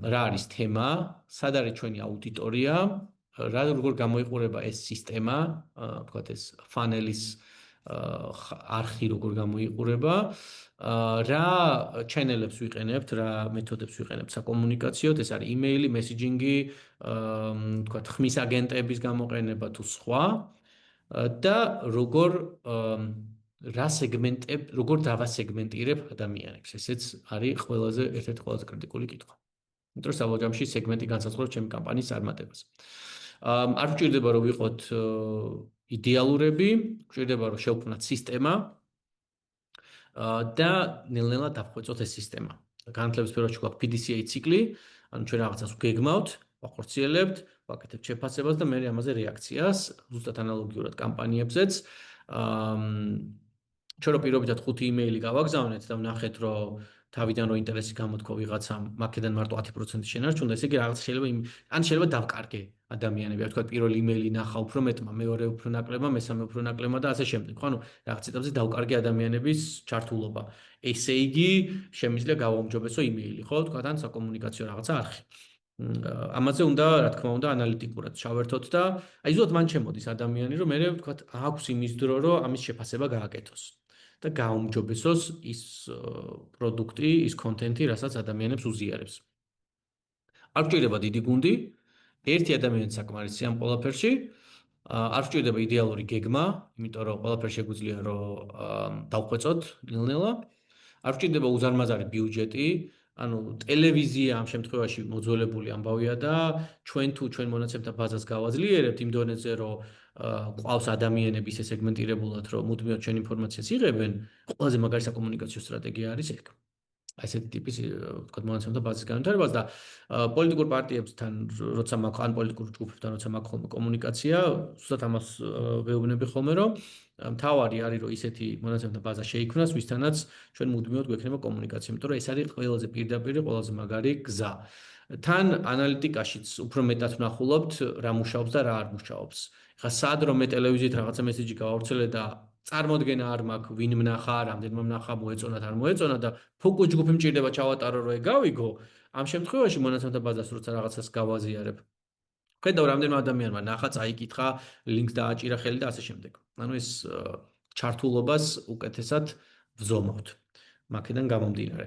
რა არის თემა, სად არის ჩვენი აუდიტორია, როგორ გამოიყურება ეს სისტემა, ვთქვათ ეს ფანელის არხი როგორ გამოიყურება, რა ჩენელებს ვიყენებთ, რა მეთოდებს ვიყენებთ საკომუნიკაციოდ, ეს არის იმეილი, მესიჯინგი, თქვათ ხმის აგენტების გამოყენება თუ სხვა და როგორ დავასეგმენტირებ ადამიანებს. ესეც არის ერთ-ერთი ყველაზე კრიტიკული კითხვა. იმიტომ რომ საბოლოო ჯამში სეგმენტი განსაზღვრავს ჩემი კამპანიის წარმატებას. არ გვჭირდება რომ ვიყოთ იდეალურები, გვჭირდება რომ შევქმნათ სისტემა და ნელ-ნელა დავხვეწოთ ეს სისტემა. განათლების სფეროში გვაქვს PDCA ციკლი, ანუ ჩვენ რაღაცას ვგეგმავთ, ვახორციელებთ, ვაკეთებთ შეფასებას და მე ამაზე რეაქციას, ზუსტად ანალოგიურად კამპანიებზეც. ჩვენ რო პირობითად 5 იმეილი გავაგზავნეთ და ვნახეთ რომ თავიდან რო ინტერესი გამოთქვა ვიღაცამ, მაქედან მარტო 10% შენარჩუნდა, ესე იგი რაღაც შეიძლება დავკარგე ადამიანები, თქვა პირველი იმეილი ნახა უფრო მეტმა, მეორე უფრო ნაკლებმა, მესამე უფრო ნაკლებმა და ასე შემდეგ. ხო, ანუ რაღაც ეტაპზე დავკარგე ადამიანების ჩართულობა. ესე იგი, შემიძლია გავაუმჯობესო იმეილი, ხო, თქვა თან საკომუნიკაციო რაღაცა არხი. ამაზე უნდა, რა თქმა უნდა, ანალიტიკურად ჩავერთოთ და აი ზუსტად მან შემოდის ადამიანი, რომ მე თქვა აქვს იმის დრო, რომ ამის შეფასება გააკეთოს. და გაუმჯობესოს ის პროდუქტი, ის კონტენტი, რასაც ადამიანებს უზიარებს. არ გვჭირდება დიდი გუნდი, ერთი ადამიანი საკმარისია ამ ყველაფერში. არ გვჭირდება იდეალური გეგმა, იმიტომ რომ ყველაფერი შეგვიძლია რომ დავხვეწოთ ნელ-ნელა. არ გვჭირდება უზარმაზარი ბიუჯეტი, ანუ ტელევიზია ამ შემთხვევაში მოძველებული ამბავია და ჩვენ თუ ჩვენ მონაცემთა ბაზას გავაძლიერებთ იმ დონეზე, რომ ყავს ადამიანები ისე სეგმენტირებულად, რომ მუდმივად ჩვენ ინფორმაციას იღებენ, ყველაზე მაგარი საკომუნიკაციო სტრატეგია არის ეგ. ასეთი ტიპის ვთქვათ მონაცემთა ბაზის განვითარებას და პოლიტიკურ პარტიებთან როცა მაქვს ან პოლიტიკურ ჯგუფებთან როცა მაქვს ხოლმე კომუნიკაცია, ზუსტად ამას ვეუბნები ხოლმე, რომ მთავარი არის რომ ისეთი მონაცემთა ბაზა შეიქმნას, ვისთანაც ჩვენ მუდმივად გვექნება კომუნიკაცია, იმიტომ რომ ეს არის ყველაზე პირდაპირი, ყველაზე მაგარი გზა. თან ანალიტიკაშიც უფრო მეტად ვნახულობთ რა მუშაობს და რა არ მუშაობს. ეხლა სად რომ მე ტელევიზიით რაღაცა მესიჯი გავავრცელე და წარმოდგენა არ მაქვს, ვინ მნახა, რამდენმა მნახა, მოეწონა და არ მოეწონა და ფოკუს ჯგუფი მჭირდება ჩავატარო რომ ეგ გავიგო, ამ შემთხვევაში მონაცემთა ბაზას როცა რაღაცას გავაზიარებ, ხედავ რამდენმა ადამიანმა ნახა, წაიკითხა, ლინკს დააჭირა ხელი და ასე შემდეგ. ანუ ეს ჩართულობას უკეთესად ვზომავთ. მაქედან გამომდინარე.